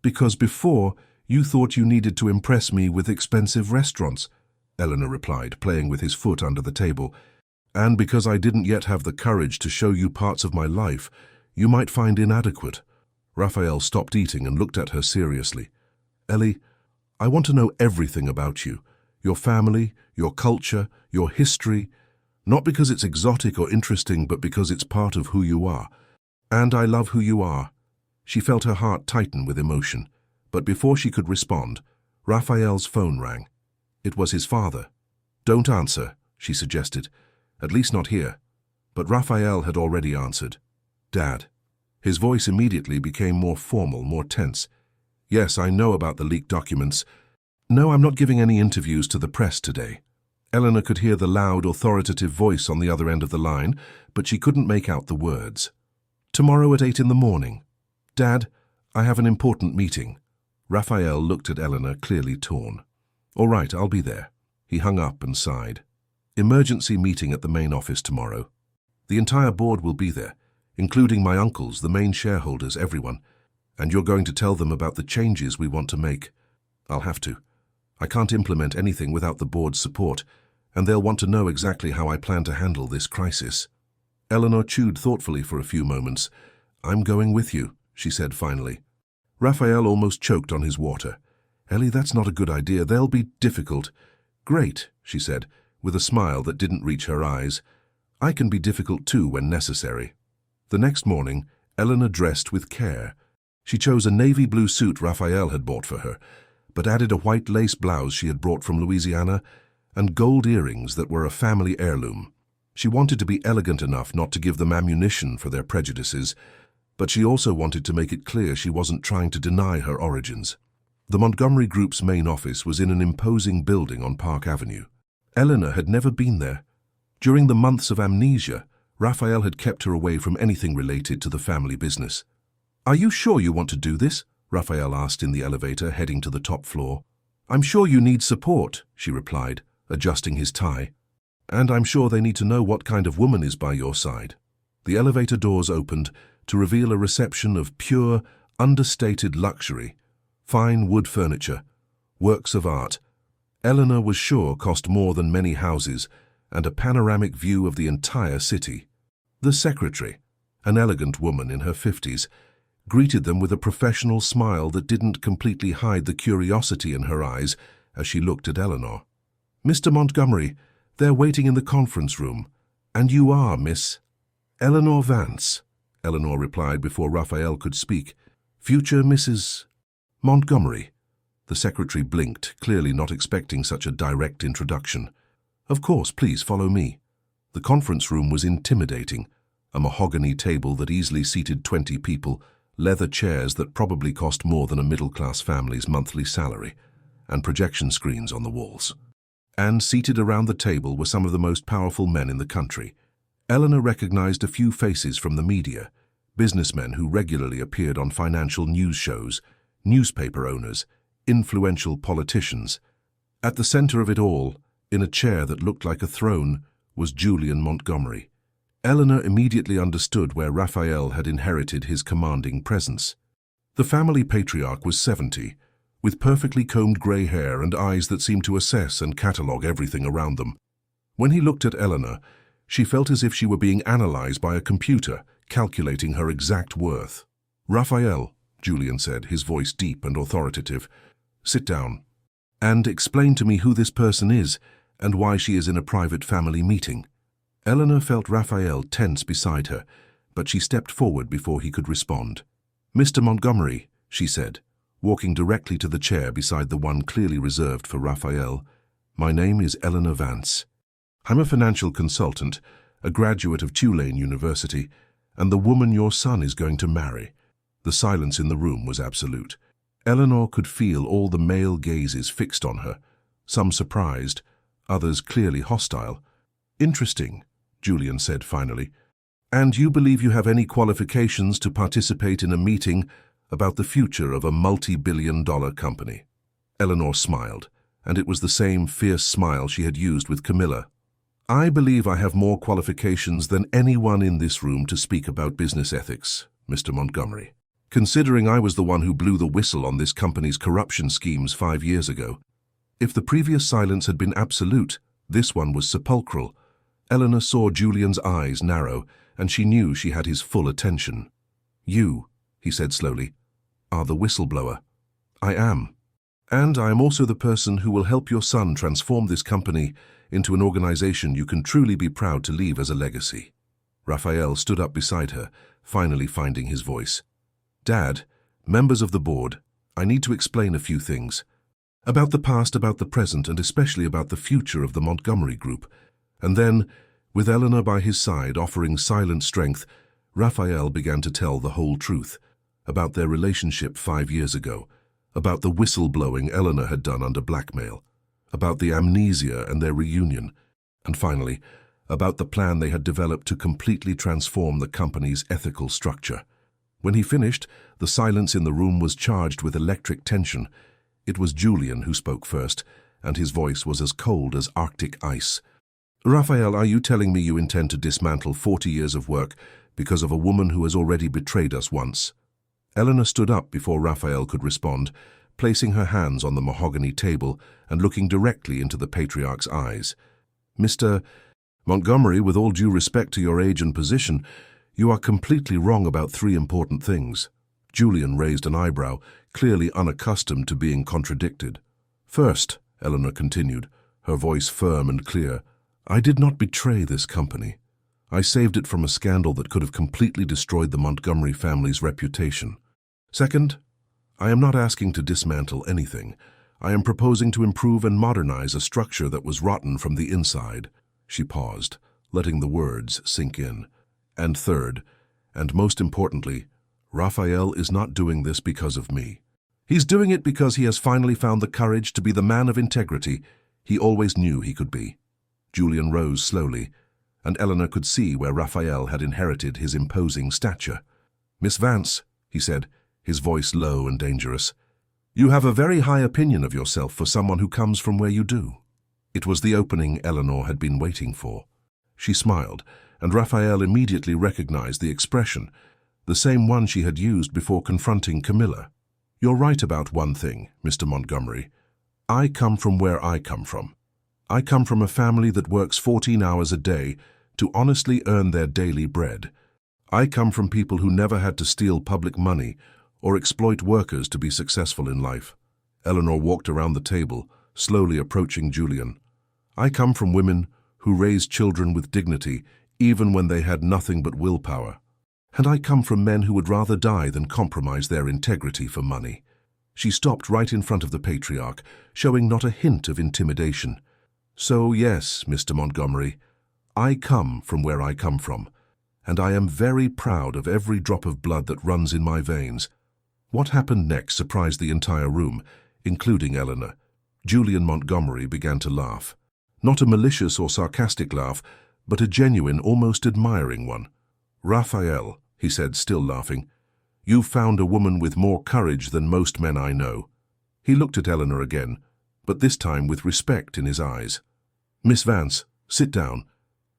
Because before, you thought you needed to impress me with expensive restaurants, Eleanor replied, playing with his foot under the table. And because I didn't yet have the courage to show you parts of my life you might find inadequate. Raphael stopped eating and looked at her seriously. Ellie, I want to know everything about you. Your family, your culture, your history, not because it's exotic or interesting, but because it's part of who you are. And I love who you are. She felt her heart tighten with emotion, but before she could respond, Raphael's phone rang. It was his father. Don't answer, she suggested. At least not here. But Raphael had already answered. "Dad." His voice immediately became more formal, more tense. "Yes, I know about the leaked documents. No, I'm not giving any interviews to the press today." Eleanor could hear the loud, authoritative voice on the other end of the line, but she couldn't make out the words. "Tomorrow at 8 in the morning. Dad, I have an important meeting." Raphael looked at Eleanor, clearly torn. "All right, I'll be there." He hung up and sighed. "Emergency meeting at the main office tomorrow. The entire board will be there, including my uncles, the main shareholders, everyone. And you're going to tell them about the changes we want to make." "I'll have to. I can't implement anything without the board's support, and they'll want to know exactly how I plan to handle this crisis." Eleanor chewed thoughtfully for a few moments. "I'm going with you," she said finally. Raphael almost choked on his water. "Ellie, that's not a good idea. They'll be difficult." "Great," she said, with a smile that didn't reach her eyes. "I can be difficult too when necessary." The next morning, Eleanor dressed with care. She chose a navy blue suit Raphael had bought for her, but added a white lace blouse she had brought from Louisiana and gold earrings that were a family heirloom. She wanted to be elegant enough not to give them ammunition for their prejudices, but she also wanted to make it clear she wasn't trying to deny her origins. The Montgomery Group's main office was in an imposing building on Park Avenue. Eleanor had never been there. During the months of amnesia, Raphael had kept her away from anything related to the family business. "Are you sure you want to do this?" Raphael asked in the elevator, heading to the top floor. "I'm sure you need support," she replied, adjusting his tie. "And I'm sure they need to know what kind of woman is by your side." The elevator doors opened to reveal a reception of pure, understated luxury, fine wood furniture, works of art. Eleanor was sure cost more than many houses, and a panoramic view of the entire city. The secretary, an elegant woman in her 50s, greeted them with a professional smile that didn't completely hide the curiosity in her eyes as she looked at Eleanor. "Mr. Montgomery, they're waiting in the conference room. And you are Miss Eleanor Vance," Eleanor replied before Raphael could speak. "Future Mrs. Montgomery." The secretary blinked, clearly not expecting such a direct introduction. "Of course, please follow me." The conference room was intimidating. A mahogany table that easily seated 20 people, leather chairs that probably cost more than a middle-class family's monthly salary, and projection screens on the walls. And seated around the table were some of the most powerful men in the country. Eleanor recognized a few faces from the media, businessmen who regularly appeared on financial news shows, newspaper owners, influential politicians. At the center of it all, in a chair that looked like a throne, was Julian Montgomery. Eleanor immediately understood where Raphael had inherited his commanding presence. The family patriarch was 70, with perfectly combed grey hair and eyes that seemed to assess and catalogue everything around them. When he looked at Eleanor, she felt as if she were being analyzed by a computer, calculating her exact worth. "Raphael," Julian said, his voice deep and authoritative, "sit down, and explain to me who this person is and why she is in a private family meeting." Eleanor felt Raphael tense beside her, but she stepped forward before he could respond. "Mr. Montgomery," she said, walking directly to the chair beside the one clearly reserved for Raphael, "my name is Eleanor Vance. I'm a financial consultant, a graduate of Tulane University, and the woman your son is going to marry." The silence in the room was absolute. Eleanor could feel all the male gazes fixed on her, some surprised, others clearly hostile. "Interesting," Julian said finally. "And you believe you have any qualifications to participate in a meeting about the future of a multi-billion-dollar company?" Eleanor smiled, and it was the same fierce smile she had used with Camilla. "I believe I have more qualifications than anyone in this room to speak about business ethics, Mr. Montgomery. Considering I was the one who blew the whistle on this company's corruption schemes 5 years ago. If the previous silence had been absolute, this one was sepulchral." Eleanor saw Julian's eyes narrow, and she knew she had his full attention. "You," he said slowly, "are the whistleblower." "I am. And I am also the person who will help your son transform this company into an organization you can truly be proud to leave as a legacy." Raphael stood up beside her, finally finding his voice. "Dad, members of the board, I need to explain a few things. About the past, about the present, and especially about the future of the Montgomery Group. And then, With Eleanor by his side offering silent strength, Raphael began to tell the whole truth about their relationship 5 years ago, about the whistleblowing Eleanor had done under blackmail, about the amnesia and their reunion, and finally, about the plan they had developed to completely transform the company's ethical structure. When he finished, the silence in the room was charged with electric tension. It was Julian who spoke first, and his voice was as cold as Arctic ice. "Raphael, are you telling me you intend to dismantle 40 years of work because of a woman who has already betrayed us once?" Eleanor stood up before Raphael could respond, placing her hands on the mahogany table and looking directly into the patriarch's eyes. "Mr. Montgomery, with all due respect to your age and position, you are completely wrong about 3 important things." Julian raised an eyebrow, clearly unaccustomed to being contradicted. "First," Eleanor continued, her voice firm and clear, "I did not betray this company. I saved it from a scandal that could have completely destroyed the Montgomery family's reputation. Second, I am not asking to dismantle anything. I am proposing to improve and modernize a structure that was rotten from the inside." She paused, letting the words sink in. "And third, and most importantly, Raphael is not doing this because of me. He's doing it because he has finally found the courage to be the man of integrity he always knew he could be." Julian rose slowly, and Eleanor could see where Raphael had inherited his imposing stature. "Miss Vance," he said, his voice low and dangerous, "you have a very high opinion of yourself for someone who comes from where you do." It was the opening Eleanor had been waiting for. She smiled, and Raphael immediately recognized the expression, the same one she had used before confronting Camilla. "You're right about one thing, Mr. Montgomery. I come from where I come from. I come from a family that works 14 hours a day to honestly earn their daily bread. I come from people who never had to steal public money or exploit workers to be successful in life." Eleanor walked around the table, slowly approaching Julian. "I come from women who raised children with dignity, even when they had nothing but willpower. And I come from men who would rather die than compromise their integrity for money." She stopped right in front of the patriarch, showing not a hint of intimidation. "So yes, Mr. Montgomery, I come from where I come from, and I am very proud of every drop of blood that runs in my veins." What happened next surprised the entire room, including Eleanor. Julian Montgomery began to laugh. Not a malicious or sarcastic laugh, but a genuine, almost admiring one. "Raphael," he said, still laughing, "you've found a woman with more courage than most men I know." He looked at Eleanor again, but this time with respect in his eyes. "Miss Vance, sit down.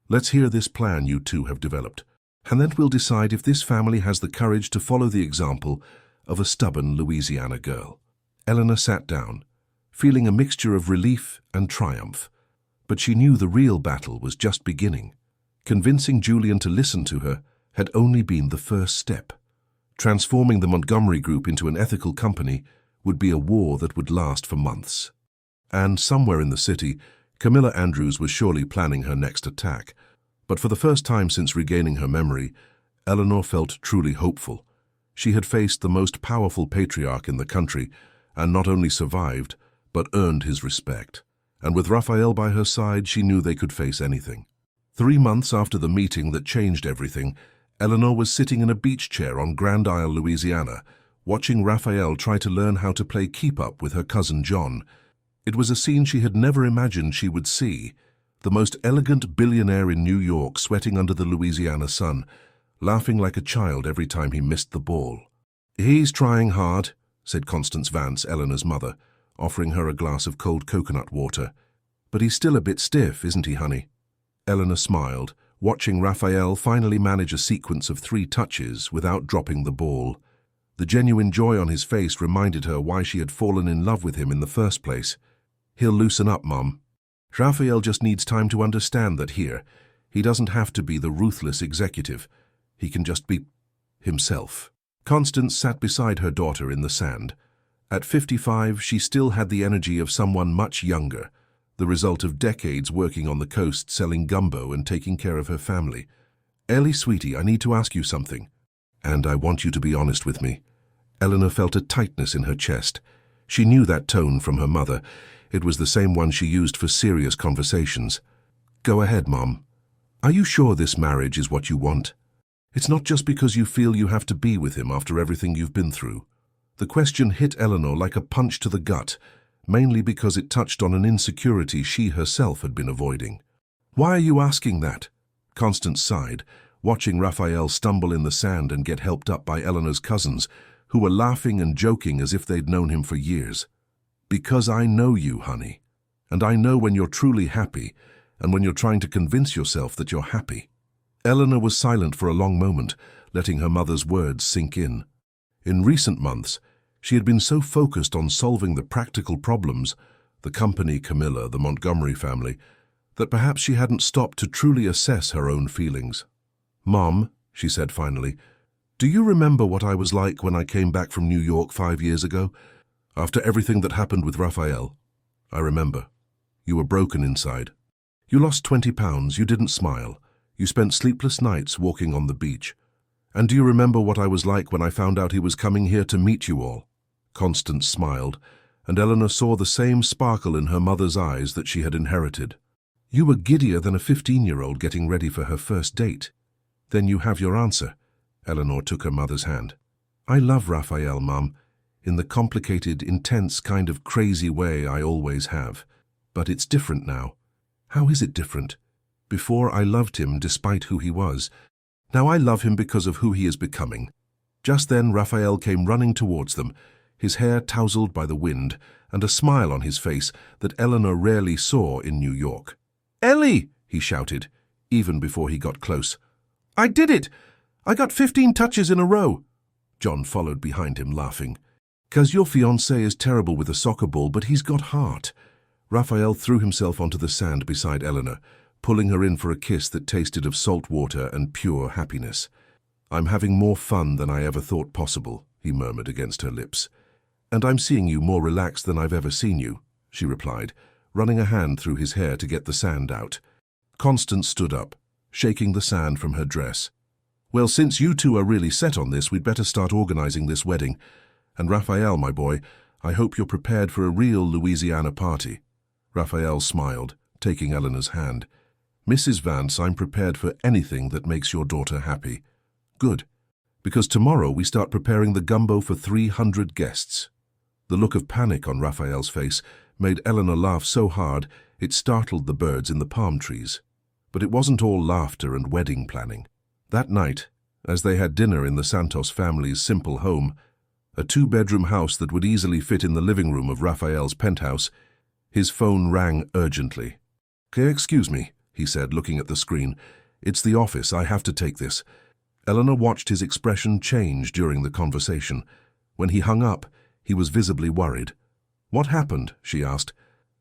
Let's hear this plan you two have developed, and then we'll decide if this family has the courage to follow the example of a stubborn Louisiana girl." Eleanor sat down, feeling a mixture of relief and triumph. But she knew the real battle was just beginning. Convincing Julian to listen to her had only been the first step. Transforming the Montgomery Group into an ethical company would be a war that would last for months. And somewhere in the city, Camilla Andrews was surely planning her next attack. But for the first time since regaining her memory, Eleanor felt truly hopeful. She had faced the most powerful patriarch in the country, and not only survived, but earned his respect. And with Raphael by her side, she knew they could face anything. 3 months after the meeting that changed everything, Eleanor was sitting in a beach chair on Grand Isle, Louisiana, watching Raphael try to learn how to play keep-up with her cousin John. It was a scene she had never imagined she would see. The most elegant billionaire in New York sweating under the Louisiana sun, laughing like a child every time he missed the ball. "He's trying hard," said Constance Vance, Eleanor's mother, offering her a glass of cold coconut water. "But he's still a bit stiff, isn't he, honey?" Eleanor smiled, watching Raphael finally manage a sequence of 3 touches without dropping the ball. The genuine joy on his face reminded her why she had fallen in love with him in the first place. "He'll loosen up, Mom. Raphael just needs time to understand that here, he doesn't have to be the ruthless executive. He can just be himself." Constance sat beside her daughter in the sand. At 55, she still had the energy of someone much younger, the result of decades working on the coast selling gumbo and taking care of her family. "Ellie, sweetie, I need to ask you something. And I want you to be honest with me." Eleanor felt a tightness in her chest. She knew that tone from her mother. It was the same one she used for serious conversations. "Go ahead, Mom." Are you sure this marriage is what you want? It's not just because you feel you have to be with him after everything you've been through. The question hit Eleanor like a punch to the gut, mainly because it touched on an insecurity she herself had been avoiding. Why are you asking that? Constance sighed, watching Raphael stumble in the sand and get helped up by Eleanor's cousins, who were laughing and joking as if they'd known him for years. Because I know you, honey. And I know when you're truly happy, and when you're trying to convince yourself that you're happy. Eleanor was silent for a long moment, letting her mother's words sink in. In recent months, she had been so focused on solving the practical problems, the company, Camilla, the Montgomery family, that perhaps she hadn't stopped to truly assess her own feelings. "Mom," she said finally, "do you remember what I was like when I came back from New York 5 years ago, after everything that happened with Raphael?" "I remember. You were broken inside. You lost 20 pounds, you didn't smile. You spent sleepless nights walking on the beach. And do you remember what I was like when I found out he was coming here to meet you all?" Constance smiled, and Eleanor saw the same sparkle in her mother's eyes that she had inherited. "You were giddier than a 15-year-old getting ready for her first date. Then you have your answer." Eleanor took her mother's hand. "I love Raphael, Mum, in the complicated, intense kind of crazy way I always have. But it's different now." "How is it different?" "Before I loved him despite who he was. Now I love him because of who he is becoming." Just then Raphael came running towards them, his hair tousled by the wind and a smile on his face that Eleanor rarely saw in New York. "Ellie!" he shouted, even before he got close. "I did it! I got 15 touches in a row!" John followed behind him, laughing. "'Cause your fiancé is terrible with a soccer ball, but he's got heart." Raphael threw himself onto the sand beside Eleanor, pulling her in for a kiss that tasted of salt water and pure happiness. "I'm having more fun than I ever thought possible," he murmured against her lips. "And I'm seeing you more relaxed than I've ever seen you," she replied, running a hand through his hair to get the sand out. Constance stood up, shaking the sand from her dress. "Well, since you two are really set on this, we'd better start organizing this wedding. And Raphael, my boy, I hope you're prepared for a real Louisiana party." Raphael smiled, taking Eleanor's hand. "Mrs. Vance, I'm prepared for anything that makes your daughter happy." "Good, because tomorrow we start preparing the gumbo for 300 guests." The look of panic on Raphael's face made Eleanor laugh so hard it startled the birds in the palm trees. But it wasn't all laughter and wedding planning. That night, as they had dinner in the Santos family's simple home, a 2-bedroom house that would easily fit in the living room of Raphael's penthouse, his phone rang urgently. "Okay, excuse me," he said, looking at the screen. "It's the office. I have to take this." Eleanor watched his expression change during the conversation. When he hung up, he was visibly worried. "What happened?" she asked.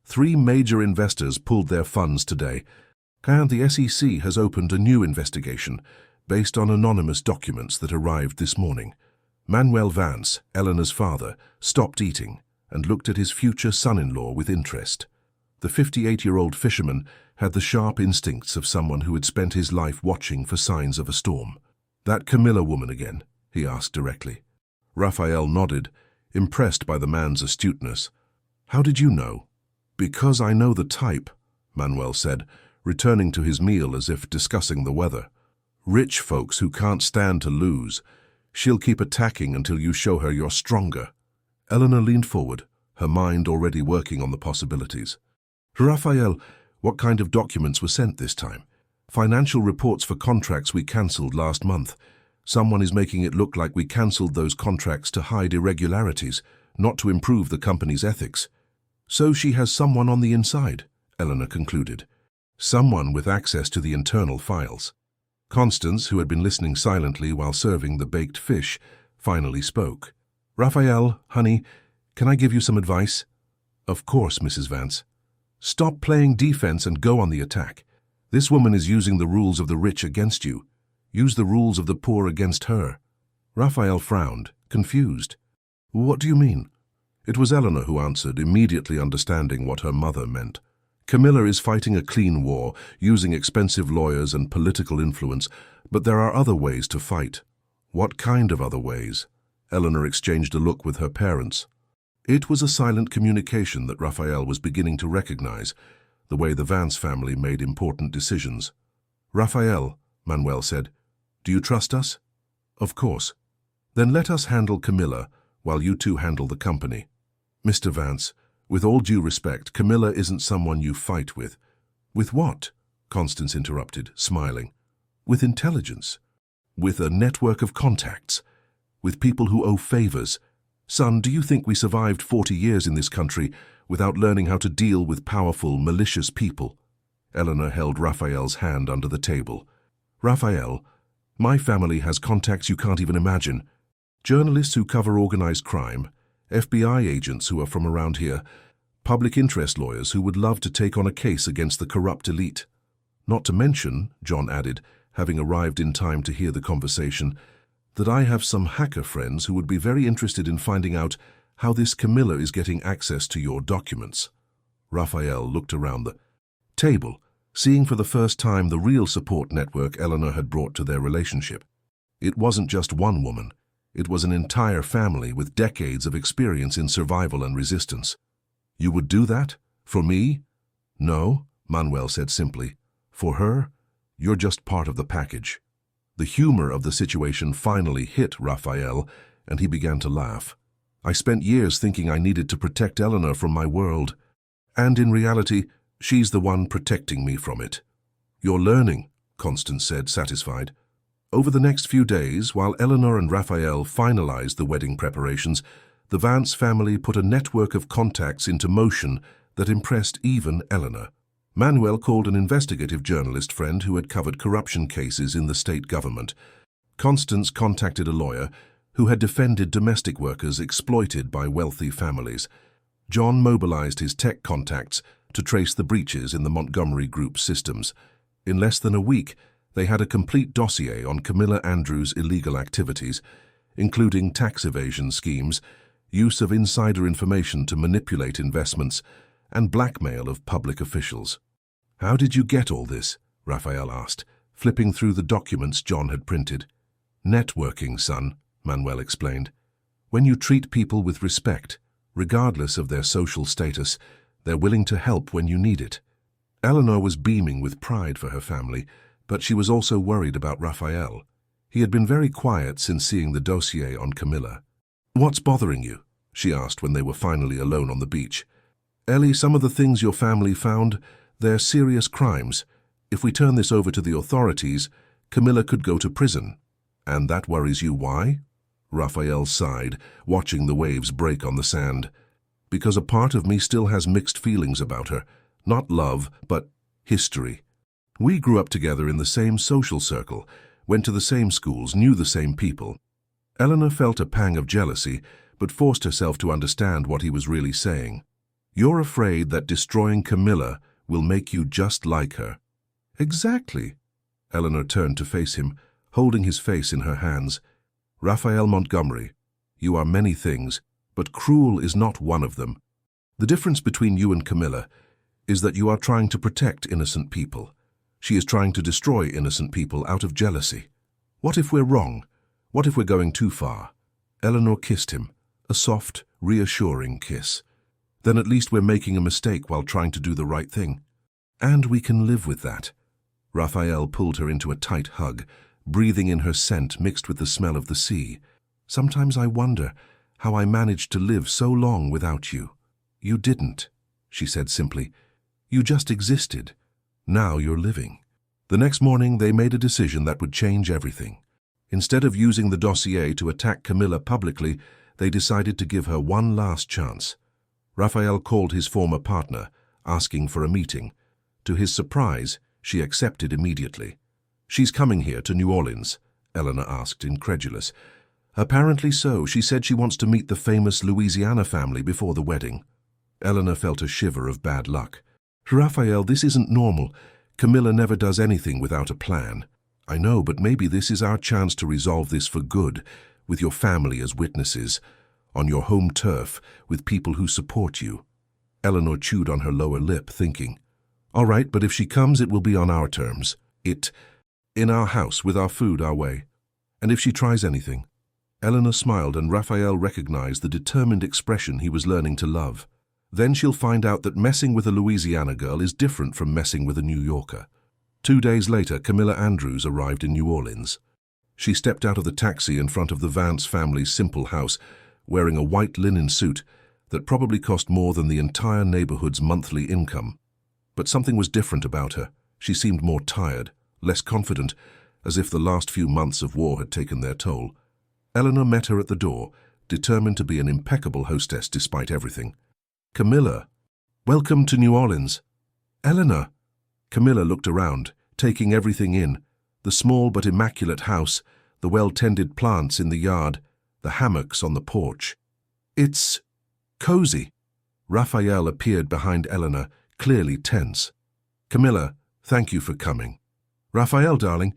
3 major investors pulled their funds today, and the SEC has opened a new investigation based on anonymous documents that arrived this morning. Manuel Vance, Eleanor's father, stopped eating and looked at his future son-in-law with interest. The 58-year-old fisherman had the sharp instincts of someone who had spent his life watching for signs of a storm. "That Camilla woman again?" he asked directly. Raphael nodded, impressed by the man's astuteness. "How did you know?" "Because I know the type," Manuel said, returning to his meal as if discussing the weather. "Rich folks who can't stand to lose. She'll keep attacking until you show her you're stronger." Eleanor leaned forward, her mind already working on the possibilities. "Raphael, what kind of documents were sent this time?" "Financial reports for contracts we cancelled last month. Someone is making it look like we cancelled those contracts to hide irregularities, not to improve the company's ethics." "So she has someone on the inside," Eleanor concluded. "Someone with access to the internal files." Constance, who had been listening silently while serving the baked fish, finally spoke. "Raphael, honey, can I give you some advice?" "Of course, Mrs. Vance." "Stop playing defense and go on the attack. This woman is using the rules of the rich against you. Use the rules of the poor against her." Raphael frowned, confused. "What do you mean?" It was Eleanor who answered, immediately understanding what her mother meant. "Camilla is fighting a clean war, using expensive lawyers and political influence, but there are other ways to fight." "What kind of other ways?" Eleanor exchanged a look with her parents. It was a silent communication that Raphael was beginning to recognize, the way the Vance family made important decisions. Raphael, Manuel said, do you trust us? Of course. Then let us handle Camilla while you two handle the company. Mr. Vance, with all due respect, Camilla isn't someone you fight with. With what? Constance interrupted, smiling. With intelligence. With a network of contacts. With people who owe favors. Son, do you think we survived 40 years in this country without learning how to deal with powerful, malicious people? Eleanor held Raphael's hand under the table. Raphael, my family has contacts you can't even imagine. Journalists who cover organized crime, FBI agents who are from around here, public interest lawyers who would love to take on a case against the corrupt elite. Not to mention, John added, having arrived in time to hear the conversation, that I have some hacker friends who would be very interested in finding out how this Camilla is getting access to your documents. Raphael looked around the table, seeing for the first time the real support network Eleanor had brought to their relationship. It wasn't just one woman. It was an entire family with decades of experience in survival and resistance. You would do that? For me? No, Manuel said simply. For her, you're just part of the package. The humor of the situation finally hit Raphael, and he began to laugh. I spent years thinking I needed to protect Eleanor from my world, and in reality, she's the one protecting me from it. You're learning, Constance said, satisfied. Over the next few days, while Eleanor and Raphael finalized the wedding preparations, the Vance family put a network of contacts into motion that impressed even Eleanor. Manuel called an investigative journalist friend who had covered corruption cases in the state government. Constance contacted a lawyer who had defended domestic workers exploited by wealthy families. John mobilized his tech contacts to trace the breaches in the Montgomery Group systems. In less than a week, they had a complete dossier on Camilla Andrews' illegal activities, including tax evasion schemes, use of insider information to manipulate investments, and blackmail of public officials. How did you get all this? Raphael asked, flipping through the documents John had printed. Networking, son, Manuel explained. When you treat people with respect, regardless of their social status, they're willing to help when you need it. Eleanor was beaming with pride for her family, but she was also worried about Raphael. He had been very quiet since seeing the dossier on Camilla. What's bothering you? She asked when they were finally alone on the beach. Ellie, some of the things your family found, they're serious crimes. If we turn this over to the authorities, Camilla could go to prison. And that worries you, why? Raphael sighed, watching the waves break on the sand. Because a part of me still has mixed feelings about her. Not love, but history. We grew up together in the same social circle, went to the same schools, knew the same people. Eleanor felt a pang of jealousy, but forced herself to understand what he was really saying. You're afraid that destroying Camilla will make you just like her. Exactly. Eleanor turned to face him, holding his face in her hands. Raphael Montgomery, you are many things, but cruel is not one of them. The difference between you and Camilla is that you are trying to protect innocent people. She is trying to destroy innocent people out of jealousy. What if we're wrong? What if we're going too far? Eleanor kissed him, a soft, reassuring kiss. Then at least we're making a mistake while trying to do the right thing. And we can live with that. Raphael pulled her into a tight hug, breathing in her scent mixed with the smell of the sea. Sometimes I wonder how I managed to live so long without you. You didn't, she said simply. You just existed. Now you're living. The next morning they made a decision that would change everything. Instead of using the dossier to attack Camilla publicly, they decided to give her one last chance. Raphael called his former partner, asking for a meeting. To his surprise, she accepted immediately. She's coming here to New Orleans, Eleanor asked, incredulous. Apparently so. She said she wants to meet the famous Louisiana family before the wedding. Eleanor felt a shiver of bad luck. Raphael, this isn't normal. Camilla never does anything without a plan. I know, but maybe this is our chance to resolve this for good, with your family as witnesses, on your home turf, with people who support you. Eleanor chewed on her lower lip, thinking, all right, but if she comes, it will be on our terms. In our house, with our food our way. And if she tries anything. Eleanor smiled, and Raphael recognized the determined expression he was learning to love. Then she'll find out that messing with a Louisiana girl is different from messing with a New Yorker. 2 days later, Camilla Andrews arrived in New Orleans. She stepped out of the taxi in front of the Vance family's simple house, wearing a white linen suit that probably cost more than the entire neighborhood's monthly income. But something was different about her. She seemed more tired, less confident, as if the last few months of war had taken their toll. Eleanor met her at the door, determined to be an impeccable hostess despite everything. "Camilla, welcome to New Orleans." "Eleanor." Camilla looked around, taking everything in: the small but immaculate house, the well-tended plants in the yard, the hammocks on the porch. "It's cozy." Raphael appeared behind Eleanor, clearly tense. "Camilla, thank you for coming." "Raphael, darling,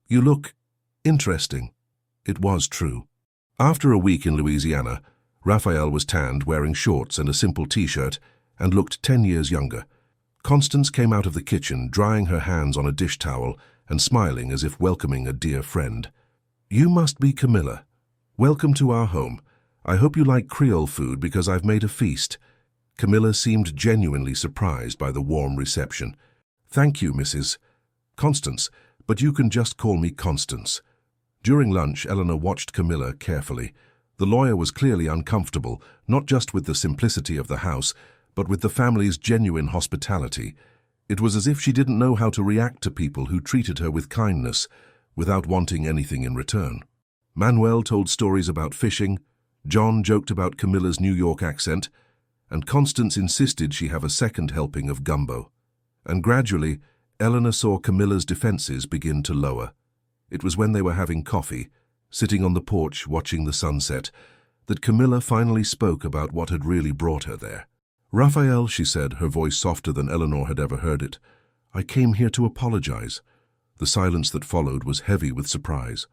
you look interesting." It was true. After a week in Louisiana, Raphael was tanned, wearing shorts and a simple t-shirt, and looked 10 years younger. Constance came out of the kitchen, drying her hands on a dish towel and smiling as if welcoming a dear friend. "You must be Camilla. Welcome to our home. I hope you like Creole food because I've made a feast." Camilla seemed genuinely surprised by the warm reception. "Thank you, Mrs. Constance, but you can just call me Constance." During lunch, Eleanor watched Camilla carefully. The lawyer was clearly uncomfortable, not just with the simplicity of the house, but with the family's genuine hospitality. It was as if she didn't know how to react to people who treated her with kindness, without wanting anything in return. Manuel told stories about fishing, John joked about Camilla's New York accent, and Constance insisted she have a second helping of gumbo. And gradually, Eleanor saw Camilla's defenses begin to lower. It was when they were having coffee, sitting on the porch watching the sunset, that Camilla finally spoke about what had really brought her there. "Raphael," she said, her voice softer than Eleanor had ever heard it, "I came here to apologize." The silence that followed was heavy with surprise.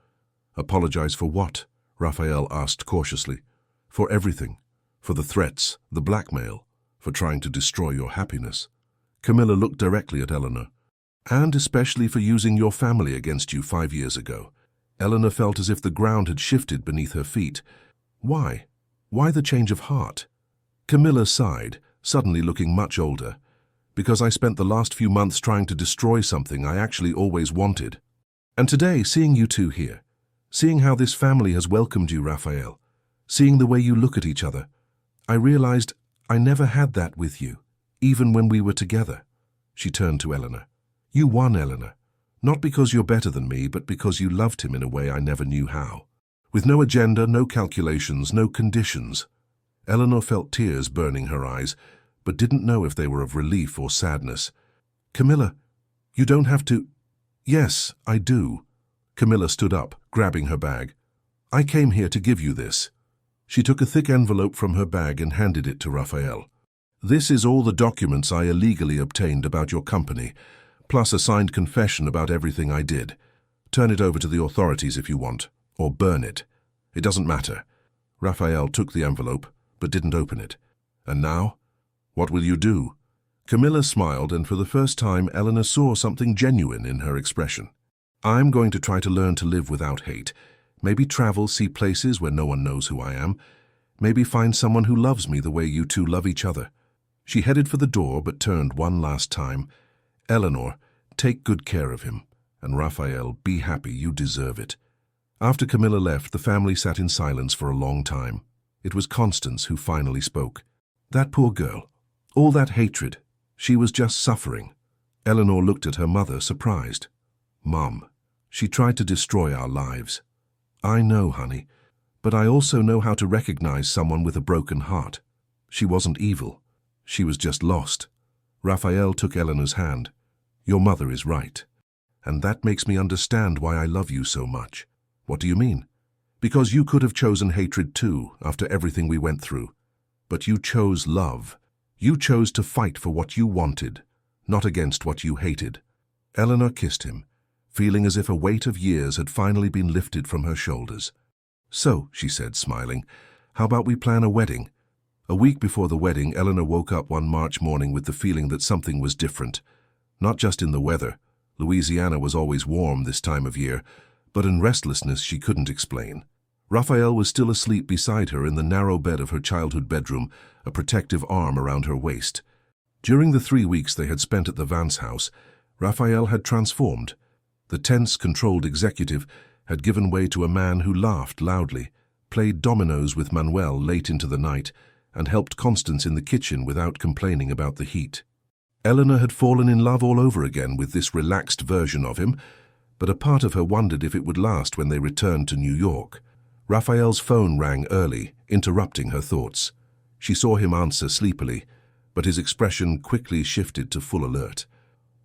"Apologize for what?" Raphael asked cautiously. "For everything. For the threats, the blackmail, for trying to destroy your happiness." Camilla looked directly at Eleanor. "And especially for using your family against you 5 years ago." Eleanor felt as if the ground had shifted beneath her feet. Why? Why the change of heart? Camilla sighed, suddenly looking much older. "Because I spent the last few months trying to destroy something I actually always wanted. And today, seeing you two here, seeing how this family has welcomed you, Raphael, seeing the way you look at each other, I realized I never had that with you, even when we were together." She turned to Eleanor. "You won, Eleanor. Not because you're better than me, but because you loved him in a way I never knew how. With no agenda, no calculations, no conditions." Eleanor felt tears burning her eyes, but didn't know if they were of relief or sadness. "Camilla, you don't have to—" "Yes, I do." Camilla stood up, grabbing her bag. "I came here to give you this." She took a thick envelope from her bag and handed it to Raphael. "This is all the documents I illegally obtained about your company, plus a signed confession about everything I did. Turn it over to the authorities if you want, or burn it. It doesn't matter." Raphael took the envelope, but didn't open it. "And now? What will you do?" Camilla smiled, and for the first time Eleanor saw something genuine in her expression. "I'm going to try to learn to live without hate. Maybe travel, see places where no one knows who I am. Maybe find someone who loves me the way you two love each other." She headed for the door, but turned one last time. "Eleanor, take good care of him. And Raphael, be happy, you deserve it." After Camilla left, the family sat in silence for a long time. It was Constance who finally spoke. "That poor girl. All that hatred. She was just suffering." Eleanor looked at her mother, surprised. "Mom, she tried to destroy our lives." "I know, honey, but I also know how to recognize someone with a broken heart. She wasn't evil. She was just lost." Raphael took Eleanor's hand. "Your mother is right. And that makes me understand why I love you so much." "What do you mean?" "Because you could have chosen hatred too, after everything we went through. But you chose love. You chose to fight for what you wanted, not against what you hated." Eleanor kissed him, feeling as if a weight of years had finally been lifted from her shoulders. "So," she said, smiling, "how about we plan a wedding?" A week before the wedding, Eleanor woke up one March morning with the feeling that something was different. Not just in the weather. Louisiana was always warm this time of year, but in restlessness she couldn't explain. Raphael was still asleep beside her in the narrow bed of her childhood bedroom, a protective arm around her waist. During the 3 weeks they had spent at the Vance house, Raphael had transformed. The tense, controlled executive had given way to a man who laughed loudly, played dominoes with Manuel late into the night, and helped Constance in the kitchen without complaining about the heat. Eleanor had fallen in love all over again with this relaxed version of him, but a part of her wondered if it would last when they returned to New York. Raphael's phone rang early, interrupting her thoughts. She saw him answer sleepily, but his expression quickly shifted to full alert.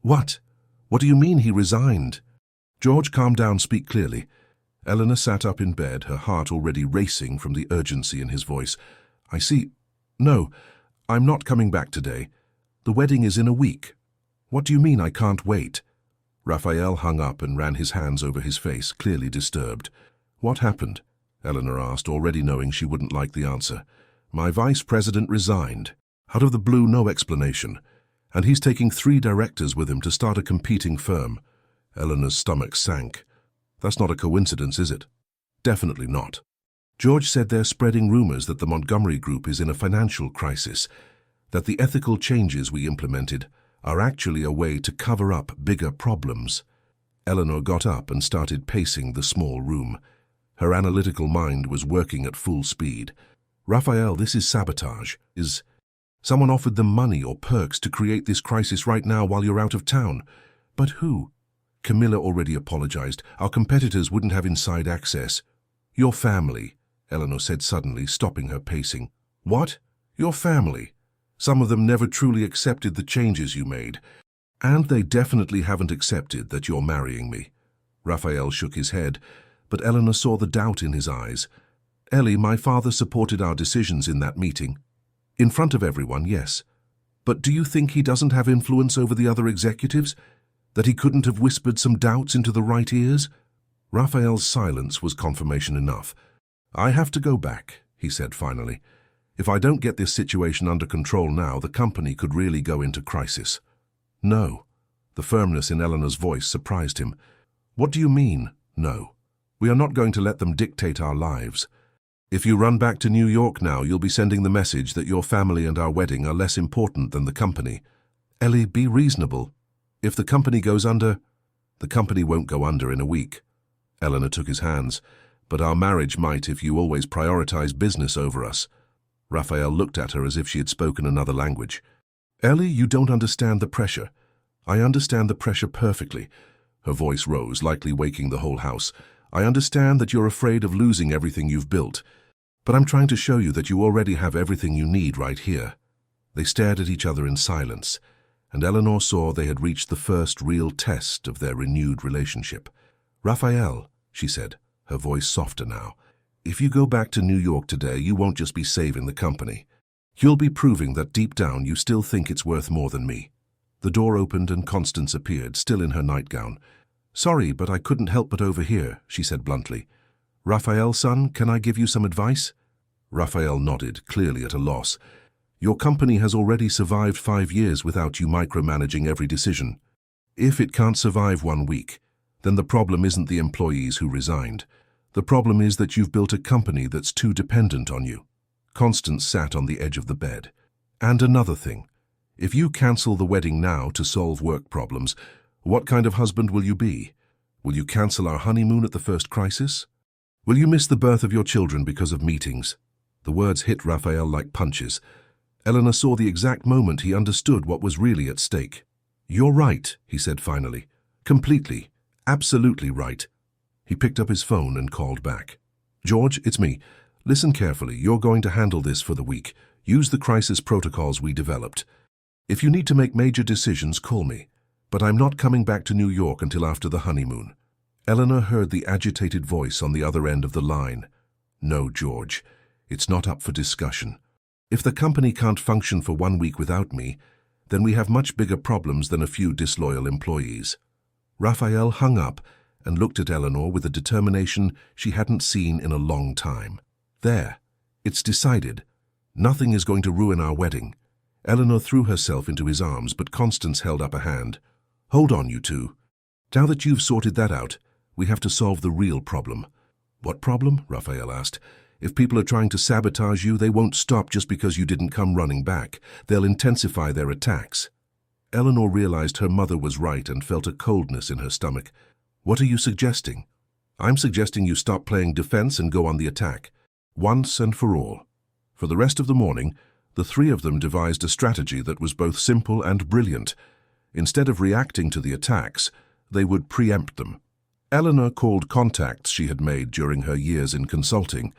"What? What do you mean he resigned?" "George, calm down, speak clearly." Eleanor sat up in bed, her heart already racing from the urgency in his voice. "I see. No, I'm not coming back today. The wedding is in a week." "What do you mean I can't wait?" Raphael hung up and ran his hands over his face, clearly disturbed. "What happened?" Eleanor asked, already knowing she wouldn't like the answer. "My vice president resigned. Out of the blue, no explanation. And he's taking 3 directors with him to start a competing firm." Eleanor's stomach sank. "That's not a coincidence, is it?" "Definitely not. George said they're spreading rumors that the Montgomery Group is in a financial crisis, that the ethical changes we implemented are actually a way to cover up bigger problems." Eleanor got up and started pacing the small room. Her analytical mind was working at full speed. "Raphael, this is sabotage. Someone offered them money or perks to create this crisis right now while you're out of town. But who?" "Camilla already apologized. Our competitors wouldn't have inside access." "Your family," Eleanor said suddenly, stopping her pacing. "What? Your family? Some of them never truly accepted the changes you made. And they definitely haven't accepted that you're marrying me." Raphael shook his head, but Eleanor saw the doubt in his eyes. "Ellie, my father supported our decisions in that meeting. In front of everyone, yes. But do you think he doesn't have influence over the other executives? That he couldn't have whispered some doubts into the right ears?" Raphael's silence was confirmation enough. "I have to go back," he said finally. "If I don't get this situation under control now, the company could really go into crisis." "No." The firmness in Eleanor's voice surprised him. "What do you mean, no? We are not going to let them dictate our lives. If you run back to New York now, you'll be sending the message that your family and our wedding are less important than the company." "Ellie, be reasonable. If the company goes under—" "The company won't go under in a week." Eleanor took his hands. "But our marriage might if you always prioritize business over us." Raphael looked at her as if she had spoken another language. "Ellie, you don't understand the pressure." "I understand the pressure perfectly." Her voice rose, likely waking the whole house. "I understand that you're afraid of losing everything you've built. But I'm trying to show you that you already have everything you need right here." They stared at each other in silence, and Eleanor saw they had reached the first real test of their renewed relationship. "Raphael," she said, her voice softer now, "if you go back to New York today, you won't just be saving the company. You'll be proving that deep down you still think it's worth more than me." The door opened and Constance appeared, still in her nightgown. "Sorry, but I couldn't help but overhear," she said bluntly. "Raphael, son, can I give you some advice?" Raphael nodded, clearly at a loss. "Your company has already survived 5 years without you micromanaging every decision. If it can't survive 1 week, then the problem isn't the employees who resigned. The problem is that you've built a company that's too dependent on you." Constance sat on the edge of the bed. "And another thing. If you cancel the wedding now to solve work problems, what kind of husband will you be? Will you cancel our honeymoon at the first crisis? Will you miss the birth of your children because of meetings?" The words hit Raphael like punches. Eleanor saw the exact moment he understood what was really at stake. "You're right," he said finally. "Completely. Absolutely right." He picked up his phone and called back. "George, it's me. Listen carefully. You're going to handle this for the week. Use the crisis protocols we developed. If you need to make major decisions, call me. But I'm not coming back to New York until after the honeymoon." Eleanor heard the agitated voice on the other end of the line. "No, George. It's not up for discussion. If the company can't function for 1 week without me, then we have much bigger problems than a few disloyal employees." Raphael hung up and looked at Eleanor with a determination she hadn't seen in a long time. "There. It's decided. Nothing is going to ruin our wedding." Eleanor threw herself into his arms, but Constance held up a hand. "Hold on, you two. Now that you've sorted that out, we have to solve the real problem." "What problem?" Raphael asked. "If people are trying to sabotage you, they won't stop just because you didn't come running back. They'll intensify their attacks." Eleanor realized her mother was right and felt a coldness in her stomach. "What are you suggesting?" "I'm suggesting you stop playing defense and go on the attack, once and for all." For the rest of the morning, the three of them devised a strategy that was both simple and brilliant. Instead of reacting to the attacks, they would preempt them. Eleanor called contacts she had made during her years in consulting: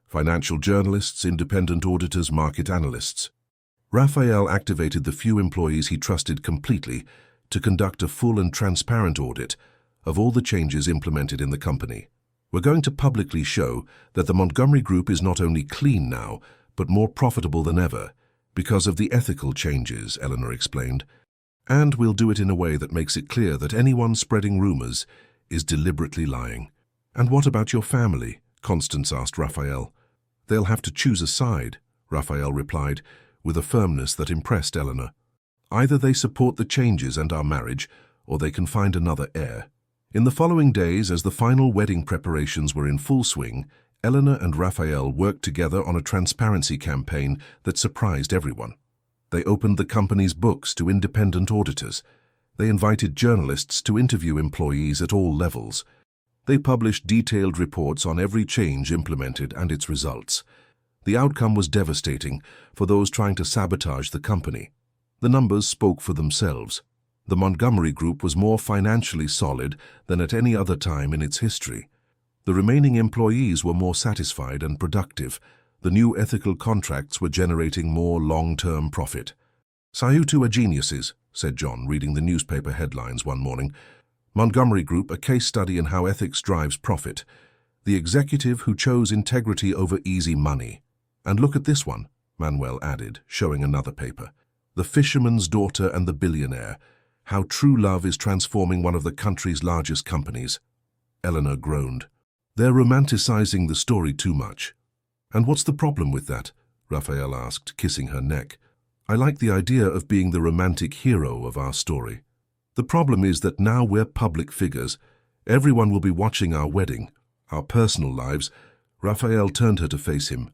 financial journalists, independent auditors, market analysts. Raphael activated the few employees he trusted completely to conduct a full and transparent audit of all the changes implemented in the company. "We're going to publicly show that the Montgomery Group is not only clean now, but more profitable than ever, because of the ethical changes," Eleanor explained. "And we'll do it in a way that makes it clear that anyone spreading rumors is deliberately lying." "And what about your family?" Constance asked Raphael. "They'll have to choose a side," Raphael replied, with a firmness that impressed Eleanor. "Either they support the changes and our marriage, or they can find another heir." In the following days, as the final wedding preparations were in full swing, Eleanor and Raphael worked together on a transparency campaign that surprised everyone. They opened the company's books to independent auditors. They invited journalists to interview employees at all levels. They published detailed reports on every change implemented and its results. The outcome was devastating for those trying to sabotage the company. The numbers spoke for themselves. The Montgomery Group was more financially solid than at any other time in its history. The remaining employees were more satisfied and productive. The new ethical contracts were generating more long-term profit. "So you two are geniuses," said John, reading the newspaper headlines one morning. "Montgomery Group, a case study in how ethics drives profit. The executive who chose integrity over easy money. And look at this one," Manuel added, showing another paper. "The Fisherman's Daughter and the Billionaire. How true love is transforming one of the country's largest companies." Eleanor groaned. "They're romanticizing the story too much." "And what's the problem with that?" Raphael asked, kissing her neck. "I like the idea of being the romantic hero of our story. The problem is that now we're public figures. Everyone will be watching our wedding, our personal lives." Raphael turned her to face him.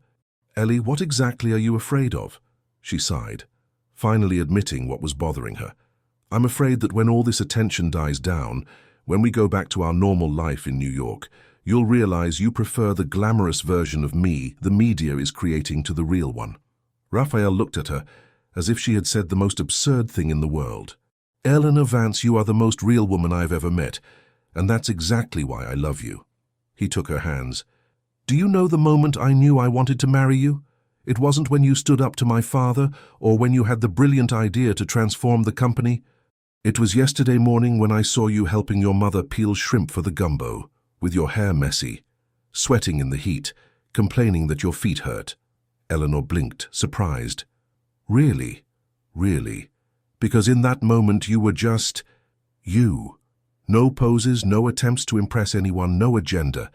"Ellie, what exactly are you afraid of?" She sighed, finally admitting what was bothering her. "I'm afraid that when all this attention dies down, when we go back to our normal life in New York, you'll realize you prefer the glamorous version of me the media is creating to the real one." Raphael looked at her as if she had said the most absurd thing in the world. "Eleanor Vance, you are the most real woman I've ever met, and that's exactly why I love you." He took her hands. "Do you know the moment I knew I wanted to marry you? It wasn't when you stood up to my father or when you had the brilliant idea to transform the company. It was yesterday morning when I saw you helping your mother peel shrimp for the gumbo, with your hair messy, sweating in the heat, complaining that your feet hurt." Eleanor blinked, surprised. "Really? Really? Because in that moment you were just you. No poses, no attempts to impress anyone, no agenda.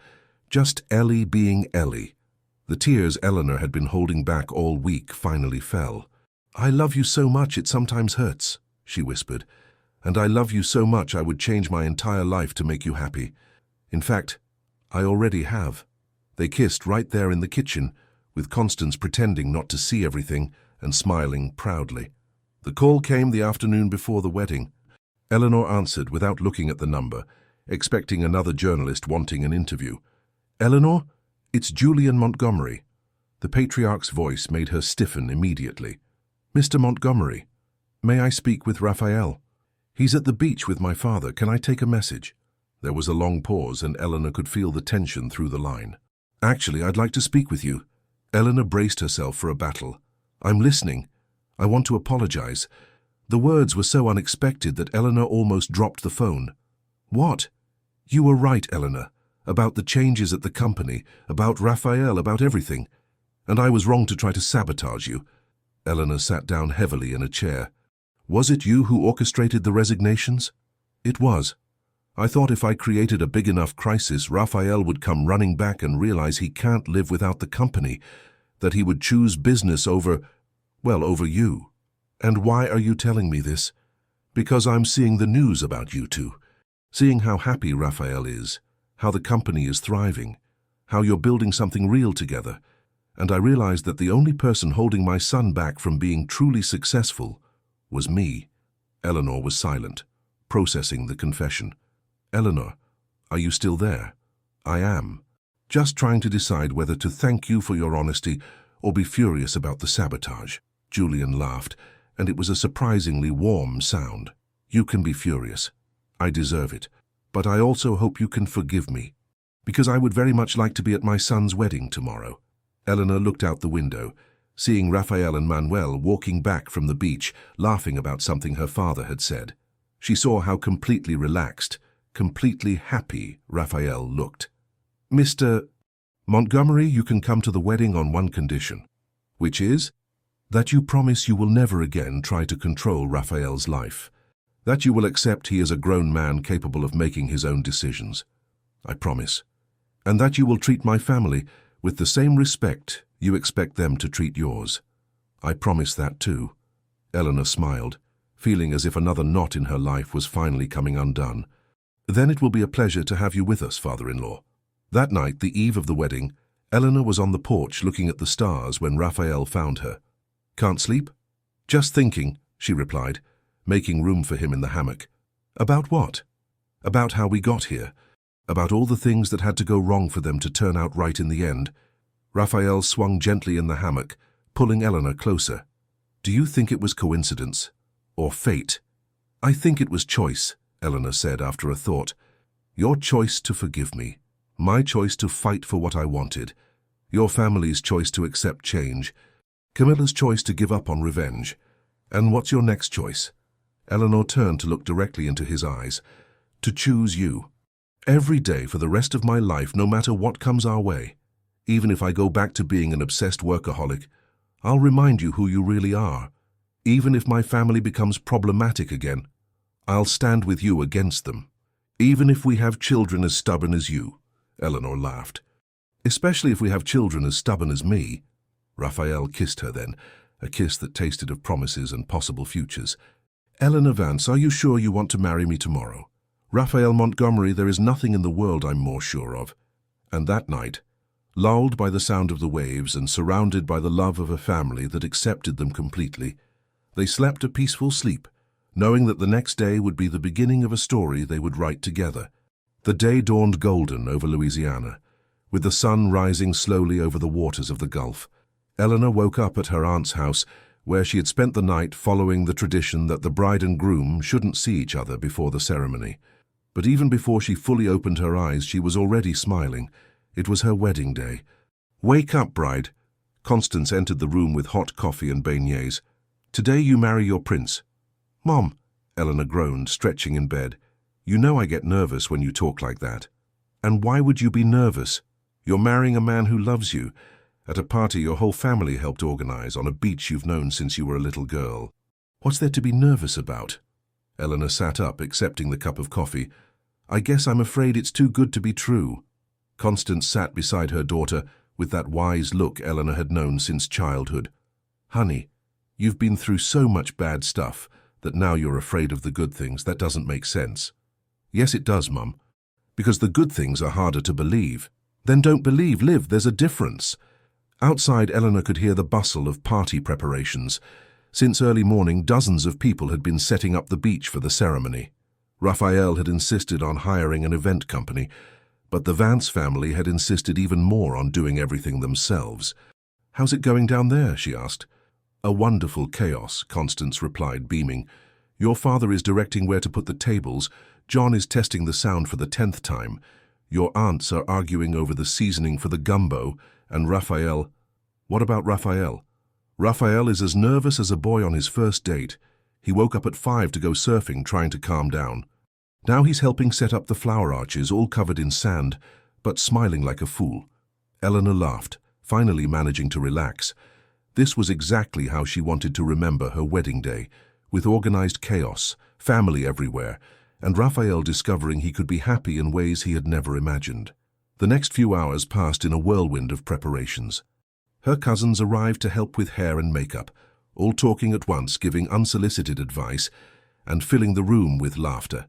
Just Ellie being Ellie." The tears Eleanor had been holding back all week finally fell. "I love you so much it sometimes hurts," she whispered. "And I love you so much I would change my entire life to make you happy. In fact, I already have." They kissed right there in the kitchen, with Constance pretending not to see everything and smiling proudly. The call came the afternoon before the wedding. Eleanor answered without looking at the number, expecting another journalist wanting an interview. "Eleanor, it's Julian Montgomery." The patriarch's voice made her stiffen immediately. "Mr. Montgomery, may I speak with Raphael? He's at the beach with my father. Can I take a message?" There was a long pause, and Eleanor could feel the tension through the line. "Actually, I'd like to speak with you." Eleanor braced herself for a battle. "I'm listening. I want to apologize." The words were so unexpected that Eleanor almost dropped the phone. "What?" "You were right, Eleanor, about the changes at the company, about Raphael, about everything. And I was wrong to try to sabotage you." Eleanor sat down heavily in a chair. "Was it you who orchestrated the resignations?" "It was. I thought if I created a big enough crisis, Raphael would come running back and realize he can't live without the company, that he would choose business over you. And why are you telling me this? Because I'm seeing the news about you two, seeing how happy Raphael is, how the company is thriving, how you're building something real together, and I realized that the only person holding my son back from being truly successful was me. Eleanor was silent, processing the confession. "Eleanor, are you still there?" "I am. Just trying to decide whether to thank you for your honesty or be furious about the sabotage." Julian laughed, and it was a surprisingly warm sound. "You can be furious. I deserve it. But I also hope you can forgive me, because I would very much like to be at my son's wedding tomorrow." Eleanor looked out the window, seeing Raphael and Manuel walking back from the beach, laughing about something her father had said. She saw how completely relaxed, completely happy Raphael looked. "Mr. Montgomery, you can come to the wedding on one condition." "Which is?" "That you promise you will never again try to control Raphael's life. That you will accept he is a grown man capable of making his own decisions." "I promise." "And that you will treat my family with the same respect you expect them to treat yours." "I promise that too." Eleanor smiled, feeling as if another knot in her life was finally coming undone. "Then it will be a pleasure to have you with us, father-in-law." That night, the eve of the wedding, Eleanor was on the porch looking at the stars when Raphael found her. "Can't sleep?" "Just thinking," she replied, making room for him in the hammock. "About what?" "About how we got here. About all the things that had to go wrong for them to turn out right in the end." Raphael swung gently in the hammock, pulling Eleanor closer. "Do you think it was coincidence? Or fate?" "I think it was choice," Eleanor said after a thought. "Your choice to forgive me. My choice to fight for what I wanted. Your family's choice to accept change. Camilla's choice to give up on revenge. And what's your next choice?" Eleanor turned to look directly into his eyes. "To choose you. Every day for the rest of my life, no matter what comes our way. Even if I go back to being an obsessed workaholic, I'll remind you who you really are. Even if my family becomes problematic again, I'll stand with you against them. Even if we have children as stubborn as you." Eleanor laughed. "Especially if we have children as stubborn as me." Raphael kissed her then, a kiss that tasted of promises and possible futures. "Eleanor Vance, are you sure you want to marry me tomorrow?" "Raphael Montgomery, there is nothing in the world I'm more sure of." And that night, lulled by the sound of the waves and surrounded by the love of a family that accepted them completely, they slept a peaceful sleep, knowing that the next day would be the beginning of a story they would write together. The day dawned golden over Louisiana, with the sun rising slowly over the waters of the Gulf. Eleanor woke up at her aunt's house, where she had spent the night following the tradition that the bride and groom shouldn't see each other before the ceremony. But even before she fully opened her eyes, she was already smiling. It was her wedding day. "Wake up, bride." Constance entered the room with hot coffee and beignets. "Today you marry your prince." "Mom," Eleanor groaned, stretching in bed. "You know I get nervous when you talk like that." "And why would you be nervous? You're marrying a man who loves you, at a party your whole family helped organize on a beach you've known since you were a little girl. What's there to be nervous about?" Eleanor sat up, accepting the cup of coffee. "I guess I'm afraid it's too good to be true." Constance sat beside her daughter with that wise look Eleanor had known since childhood. "Honey, you've been through so much bad stuff that now you're afraid of the good things. That doesn't make sense." "Yes, it does, Mum. Because the good things are harder to believe." "Then don't believe, live. There's a difference." Outside, Eleanor could hear the bustle of party preparations. Since early morning, dozens of people had been setting up the beach for the ceremony. Raphael had insisted on hiring an event company, but the Vance family had insisted even more on doing everything themselves. "How's it going down there?" she asked. "A wonderful chaos," Constance replied, beaming. "Your father is directing where to put the tables. John is testing the sound for the 10th time. Your aunts are arguing over the seasoning for the gumbo, and Raphael—" "What about Raphael?" "Raphael is as nervous as a boy on his first date. He woke up at 5 to go surfing, trying to calm down. Now he's helping set up the flower arches, all covered in sand, but smiling like a fool." Eleanor laughed, finally managing to relax. This was exactly how she wanted to remember her wedding day, with organized chaos, family everywhere, and Raphael discovering he could be happy in ways he had never imagined. The next few hours passed in a whirlwind of preparations. Her cousins arrived to help with hair and makeup, all talking at once, giving unsolicited advice, and filling the room with laughter.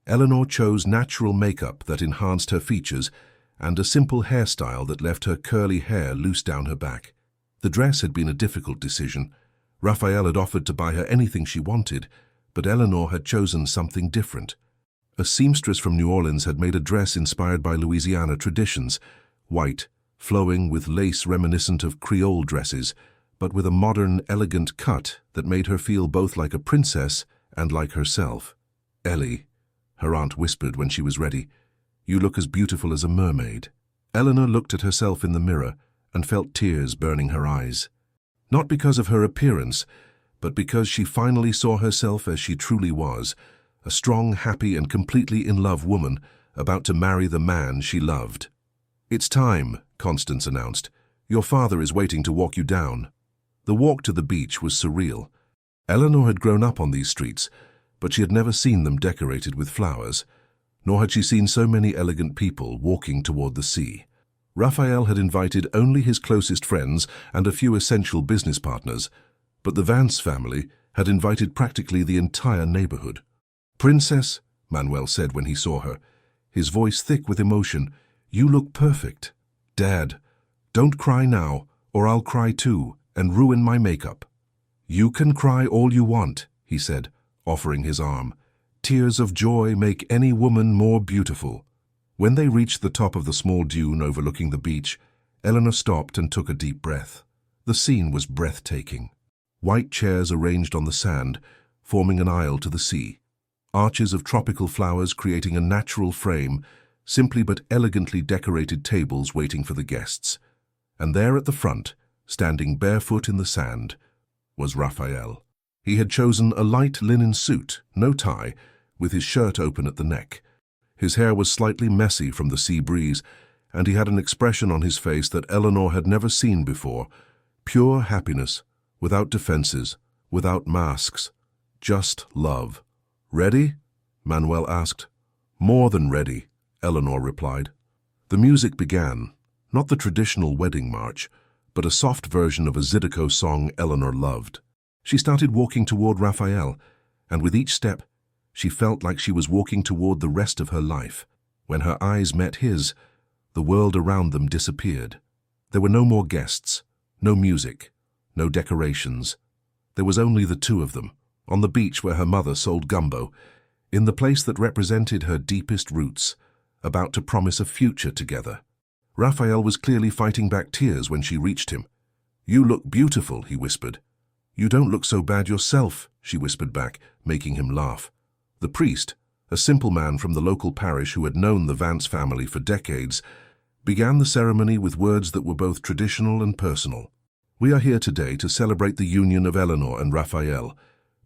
Eleanor chose natural makeup that enhanced her features and a simple hairstyle that left her curly hair loose down her back. The dress had been a difficult decision. Raphael had offered to buy her anything she wanted, But Eleanor had chosen something different. A seamstress from New Orleans had made a dress inspired by Louisiana traditions, white, flowing with lace reminiscent of Creole dresses, but with a modern, elegant cut that made her feel both like a princess and like herself. "Ellie," her aunt whispered when she was ready, "you look as beautiful as a mermaid." Eleanor looked at herself in the mirror and felt tears burning her eyes. Not because of her appearance, but because she finally saw herself as she truly was, a strong, happy, and completely in love woman about to marry the man she loved. "It's time," Constance announced. "Your father is waiting to walk you down." The walk to the beach was surreal. Eleanor had grown up on these streets, but she had never seen them decorated with flowers, nor had she seen so many elegant people walking toward the sea. Raphael had invited only his closest friends and a few essential business partners, but the Vance family had invited practically the entire neighborhood. "Princess," Manuel said when he saw her, his voice thick with emotion, "you look perfect." "Dad, don't cry now, or I'll cry too, and ruin my makeup." "You can cry all you want," he said, offering his arm. "Tears of joy make any woman more beautiful." When they reached the top of the small dune overlooking the beach, Eleanor stopped and took a deep breath. The scene was breathtaking. White chairs arranged on the sand, forming an aisle to the sea. Arches of tropical flowers creating a natural frame, simply but elegantly decorated tables waiting for the guests. And there at the front, standing barefoot in the sand, was Raphael. He had chosen a light linen suit, no tie, with his shirt open at the neck. His hair was slightly messy from the sea breeze, and he had an expression on his face that Eleanor had never seen before. Pure happiness, without defenses, without masks, just love. "Ready?" Manuel asked. "More than ready," Eleanor replied. The music began, not the traditional wedding march, but a soft version of a Zydeco song Eleanor loved. She started walking toward Raphael, and with each step, she felt like she was walking toward the rest of her life. When her eyes met his, the world around them disappeared. There were no more guests, no music, no decorations. There was only the two of them, on the beach where her mother sold gumbo, in the place that represented her deepest roots, about to promise a future together. Raphael was clearly fighting back tears when she reached him. "You look beautiful," he whispered. "You don't look so bad yourself," she whispered back, making him laugh. The priest, a simple man from the local parish who had known the Vance family for decades, began the ceremony with words that were both traditional and personal. "We are here today to celebrate the union of Eleanor and Raphael,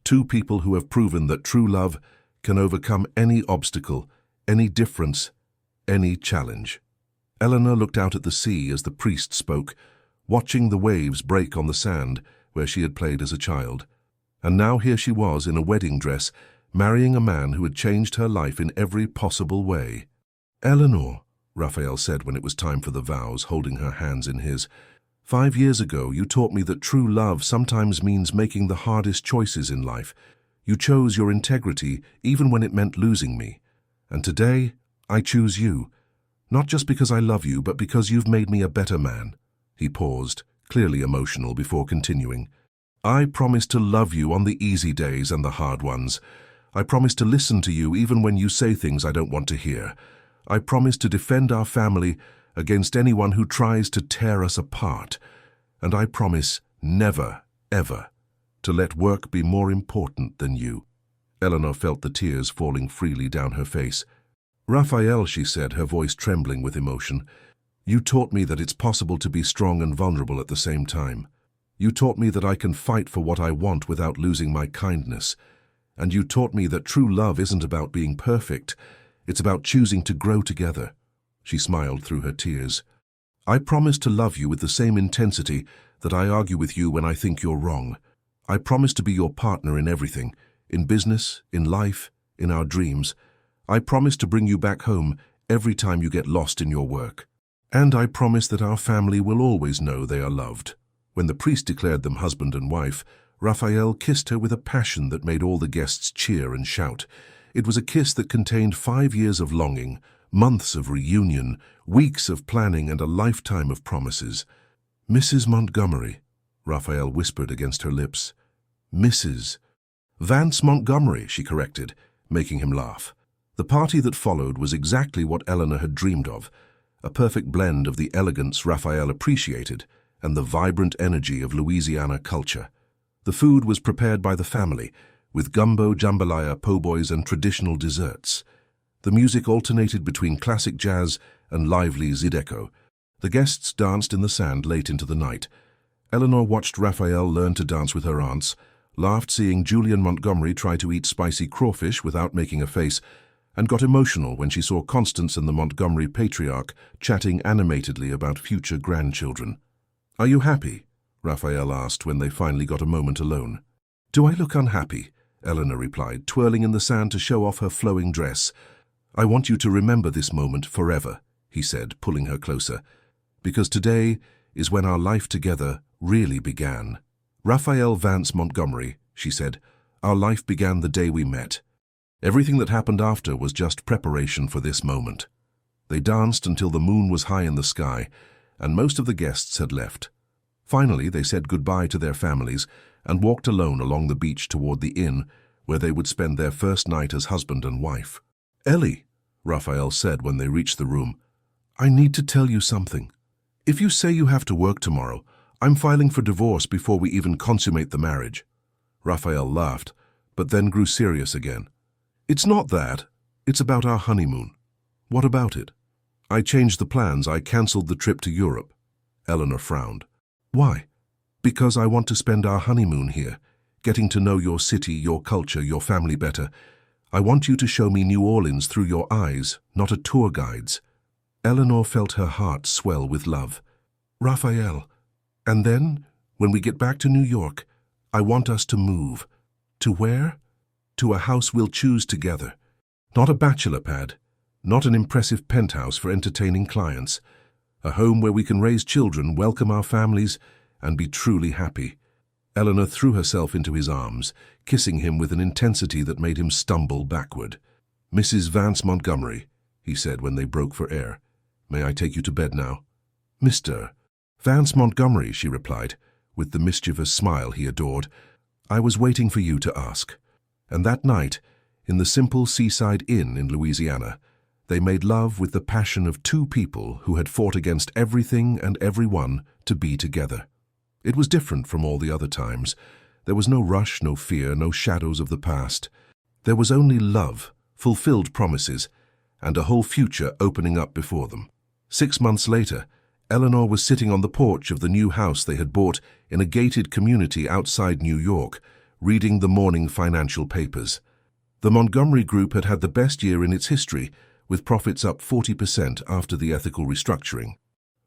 two people who have proven that true love can overcome any obstacle, any difference, any challenge." Eleanor looked out at the sea as the priest spoke, watching the waves break on the sand where she had played as a child. And now here she was in a wedding dress, marrying a man who had changed her life in every possible way. "Eleanor," Raphael said when it was time for the vows, holding her hands in his, 5 years ago you taught me that true love sometimes means making the hardest choices in life. You chose your integrity even when it meant losing me. And today, I choose you. Not just because I love you, but because you've made me a better man." He paused, clearly emotional, before continuing. "I promise to love you on the easy days and the hard ones. I promise to listen to you even when you say things I don't want to hear. I promise to defend our family against anyone who tries to tear us apart. And I promise never, ever, to let work be more important than you." Eleanor felt the tears falling freely down her face. "Raphael," she said, her voice trembling with emotion, "you taught me that it's possible to be strong and vulnerable at the same time. You taught me that I can fight for what I want without losing my kindness. And you taught me that true love isn't about being perfect. It's about choosing to grow together." She smiled through her tears. "I promise to love you with the same intensity that I argue with you when I think you're wrong. I promise to be your partner in everything, in business, in life, in our dreams. I promise to bring you back home every time you get lost in your work. And I promise that our family will always know they are loved." When the priest declared them husband and wife, Raphael kissed her with a passion that made all the guests cheer and shout. It was a kiss that contained 5 years of longing, months of reunion, weeks of planning, and a lifetime of promises. "Mrs. Montgomery," Raphael whispered against her lips. "Mrs." Vance Montgomery, she corrected, making him laugh. The party that followed was exactly what Eleanor had dreamed of, a perfect blend of the elegance Raphael appreciated and the vibrant energy of Louisiana culture. The food was prepared by the family, with gumbo, jambalaya, po' boys, and traditional desserts. The music alternated between classic jazz and lively zydeco. The guests danced in the sand late into the night. Eleanor watched Raphael learn to dance with her aunts, laughed seeing Julian Montgomery try to eat spicy crawfish without making a face, and got emotional when she saw Constance and the Montgomery patriarch chatting animatedly about future grandchildren. "Are you happy?" Raphael asked when they finally got a moment alone. "Do I look unhappy?" Eleanor replied, twirling in the sand to show off her flowing dress. "I want you to remember this moment forever," he said, pulling her closer, "because today is when our life together really began." "Raphael Vance Montgomery," she said, "our life began the day we met. Everything that happened after was just preparation for this moment." They danced until the moon was high in the sky, and most of the guests had left. Finally, they said goodbye to their families and walked alone along the beach toward the inn where they would spend their first night as husband and wife. "Ellie," Raphael said when they reached the room, "I need to tell you something. If you say you have to work tomorrow, I'm filing for divorce before we even consummate the marriage." Raphael laughed, but then grew serious again. "It's not that. It's about our honeymoon." "What about it?" "I changed the plans. I cancelled the trip to Europe." Eleanor frowned. "Why?" "Because I want to spend our honeymoon here, getting to know your city, your culture, your family better. I want you to show me New Orleans through your eyes, not a tour guide's." Eleanor felt her heart swell with love. "Raphael, and then, when we get back to New York, I want us to move. To where? To a house we'll choose together. Not a bachelor pad, not an impressive penthouse for entertaining clients. A home where we can raise children, welcome our families, and be truly happy." Eleanor threw herself into his arms, kissing him with an intensity that made him stumble backward. "Mrs. Vance Montgomery," he said when they broke for air, "may I take you to bed now?" "Mr. Vance Montgomery," she replied, with the mischievous smile he adored, "I was waiting for you to ask." And that night, in the simple seaside inn in Louisiana, they made love with the passion of two people who had fought against everything and everyone to be together. It was different from all the other times. There was no rush, no fear, no shadows of the past. There was only love, fulfilled promises, and a whole future opening up before them. 6 months later, Eleanor was sitting on the porch of the new house they had bought in a gated community outside New York, reading the morning financial papers. The Montgomery Group had had the best year in its history, with profits up 40% after the ethical restructuring.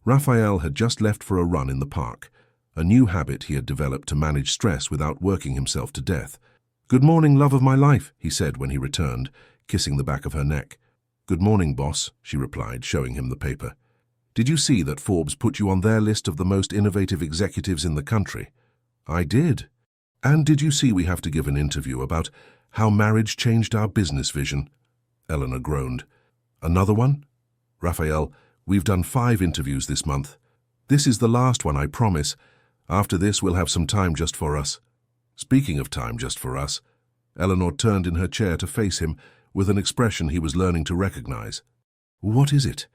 Raphael had just left for a run in the park, a new habit he had developed to manage stress without working himself to death. "Good morning, love of my life," he said when he returned, kissing the back of her neck. "Good morning, boss," she replied, showing him the paper. "Did you see that Forbes put you on their list of the most innovative executives in the country?" "I did." "And did you see we have to give an interview about how marriage changed our business vision?" Eleanor groaned. "Another one?" "Raphael, we've done 5 interviews this month. This is the last one, I promise. After this, we'll have some time just for us." Speaking of time just for us, Eleanor turned in her chair to face him with an expression he was learning to recognize. "What is it?"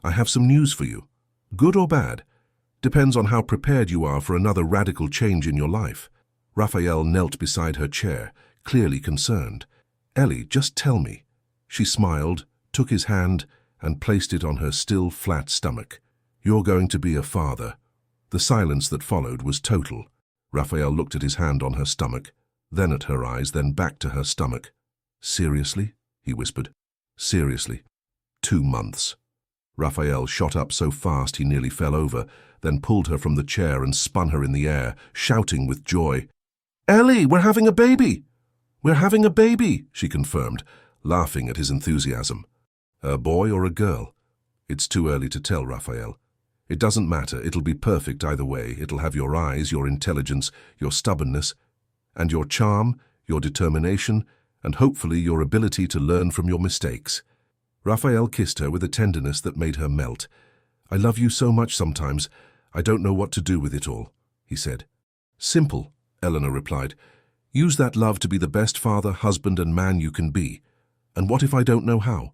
"I have some news for you. Good or bad? Depends on how prepared you are for another radical change in your life." Raphael knelt beside her chair, clearly concerned. "Ellie, just tell me." She smiled, took his hand, and placed it on her still flat stomach. "You're going to be a father." The silence that followed was total. Raphael looked at his hand on her stomach, then at her eyes, then back to her stomach. "Seriously?" he whispered. "Seriously. 2 months." Raphael shot up so fast he nearly fell over, then pulled her from the chair and spun her in the air, shouting with joy. "Ellie, we're having a baby!" "We're having a baby," she confirmed, laughing at his enthusiasm. "A boy or a girl?" "It's too early to tell, Raphael. It doesn't matter, it'll be perfect either way. It'll have your eyes, your intelligence, your stubbornness, and your charm, your determination, and hopefully your ability to learn from your mistakes." Raphael kissed her with a tenderness that made her melt. "I love you so much sometimes, I don't know what to do with it all," he said. "Simple," Eleanor replied. Use that love to be the best father, husband, and man you can be. And what if I don't know how?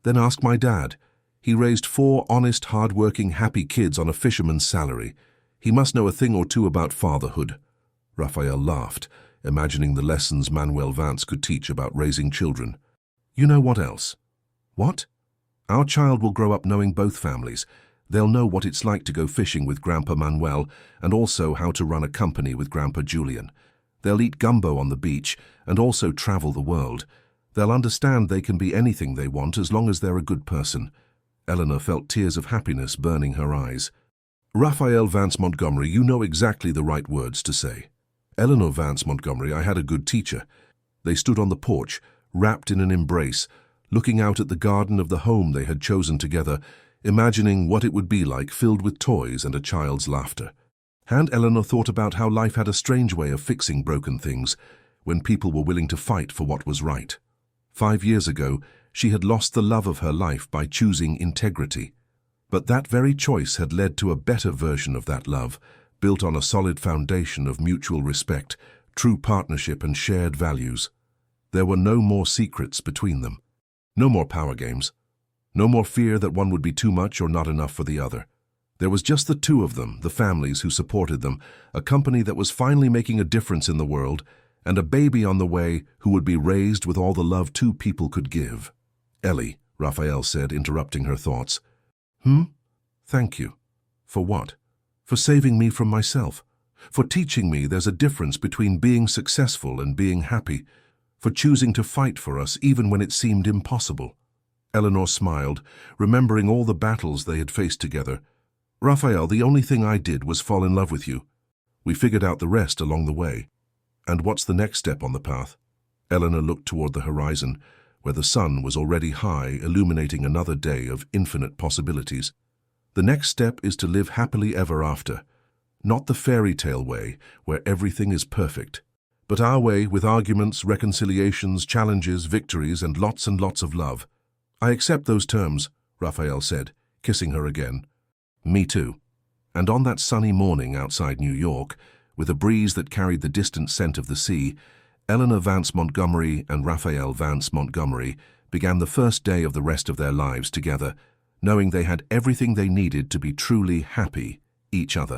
Then ask my dad. He raised 4 honest, hard-working, happy kids on a fisherman's salary. He must know a thing or two about fatherhood." Raphael laughed, imagining the lessons Manuel Vance could teach about raising children. "You know what else?" "What?" "Our child will grow up knowing both families. They'll know what it's like to go fishing with Grandpa Manuel and also how to run a company with Grandpa Julian. They'll eat gumbo on the beach and also travel the world. They'll understand they can be anything they want as long as they're a good person." Eleanor felt tears of happiness burning her eyes. "Raphael Vance Montgomery, you know exactly the right words to say." "Eleanor Vance Montgomery, I had a good teacher." They stood on the porch, wrapped in an embrace, looking out at the garden of the home they had chosen together, imagining what it would be like, filled with toys and a child's laughter. And Eleanor thought about how life had a strange way of fixing broken things, when people were willing to fight for what was right. 5 years ago, she had lost the love of her life by choosing integrity. But that very choice had led to a better version of that love, built on a solid foundation of mutual respect, true partnership, and shared values. There were no more secrets between them. No more power games. No more fear that one would be too much or not enough for the other. There was just the two of them, the families who supported them, a company that was finally making a difference in the world, and a baby on the way who would be raised with all the love 2 people could give. "Ellie," Raphael said, interrupting her thoughts. Thank you." "For what?" "For saving me from myself. For teaching me there's a difference between being successful and being happy. For choosing to fight for us even when it seemed impossible." Eleanor smiled, remembering all the battles they had faced together. "Raphael, the only thing I did was fall in love with you. We figured out the rest along the way." "And what's the next step on the path?" Eleanor looked toward the horizon, where the sun was already high, illuminating another day of infinite possibilities. "The next step is to live happily ever after. Not the fairy tale way, where everything is perfect, but our way, with arguments, reconciliations, challenges, victories, and lots of love." "I accept those terms," Raphael said, kissing her again. "Me too." And on that sunny morning outside New York, with a breeze that carried the distant scent of the sea, Eleanor Vance Montgomery and Raphael Vance Montgomery began the first day of the rest of their lives together, knowing they had everything they needed to be truly happy, each other.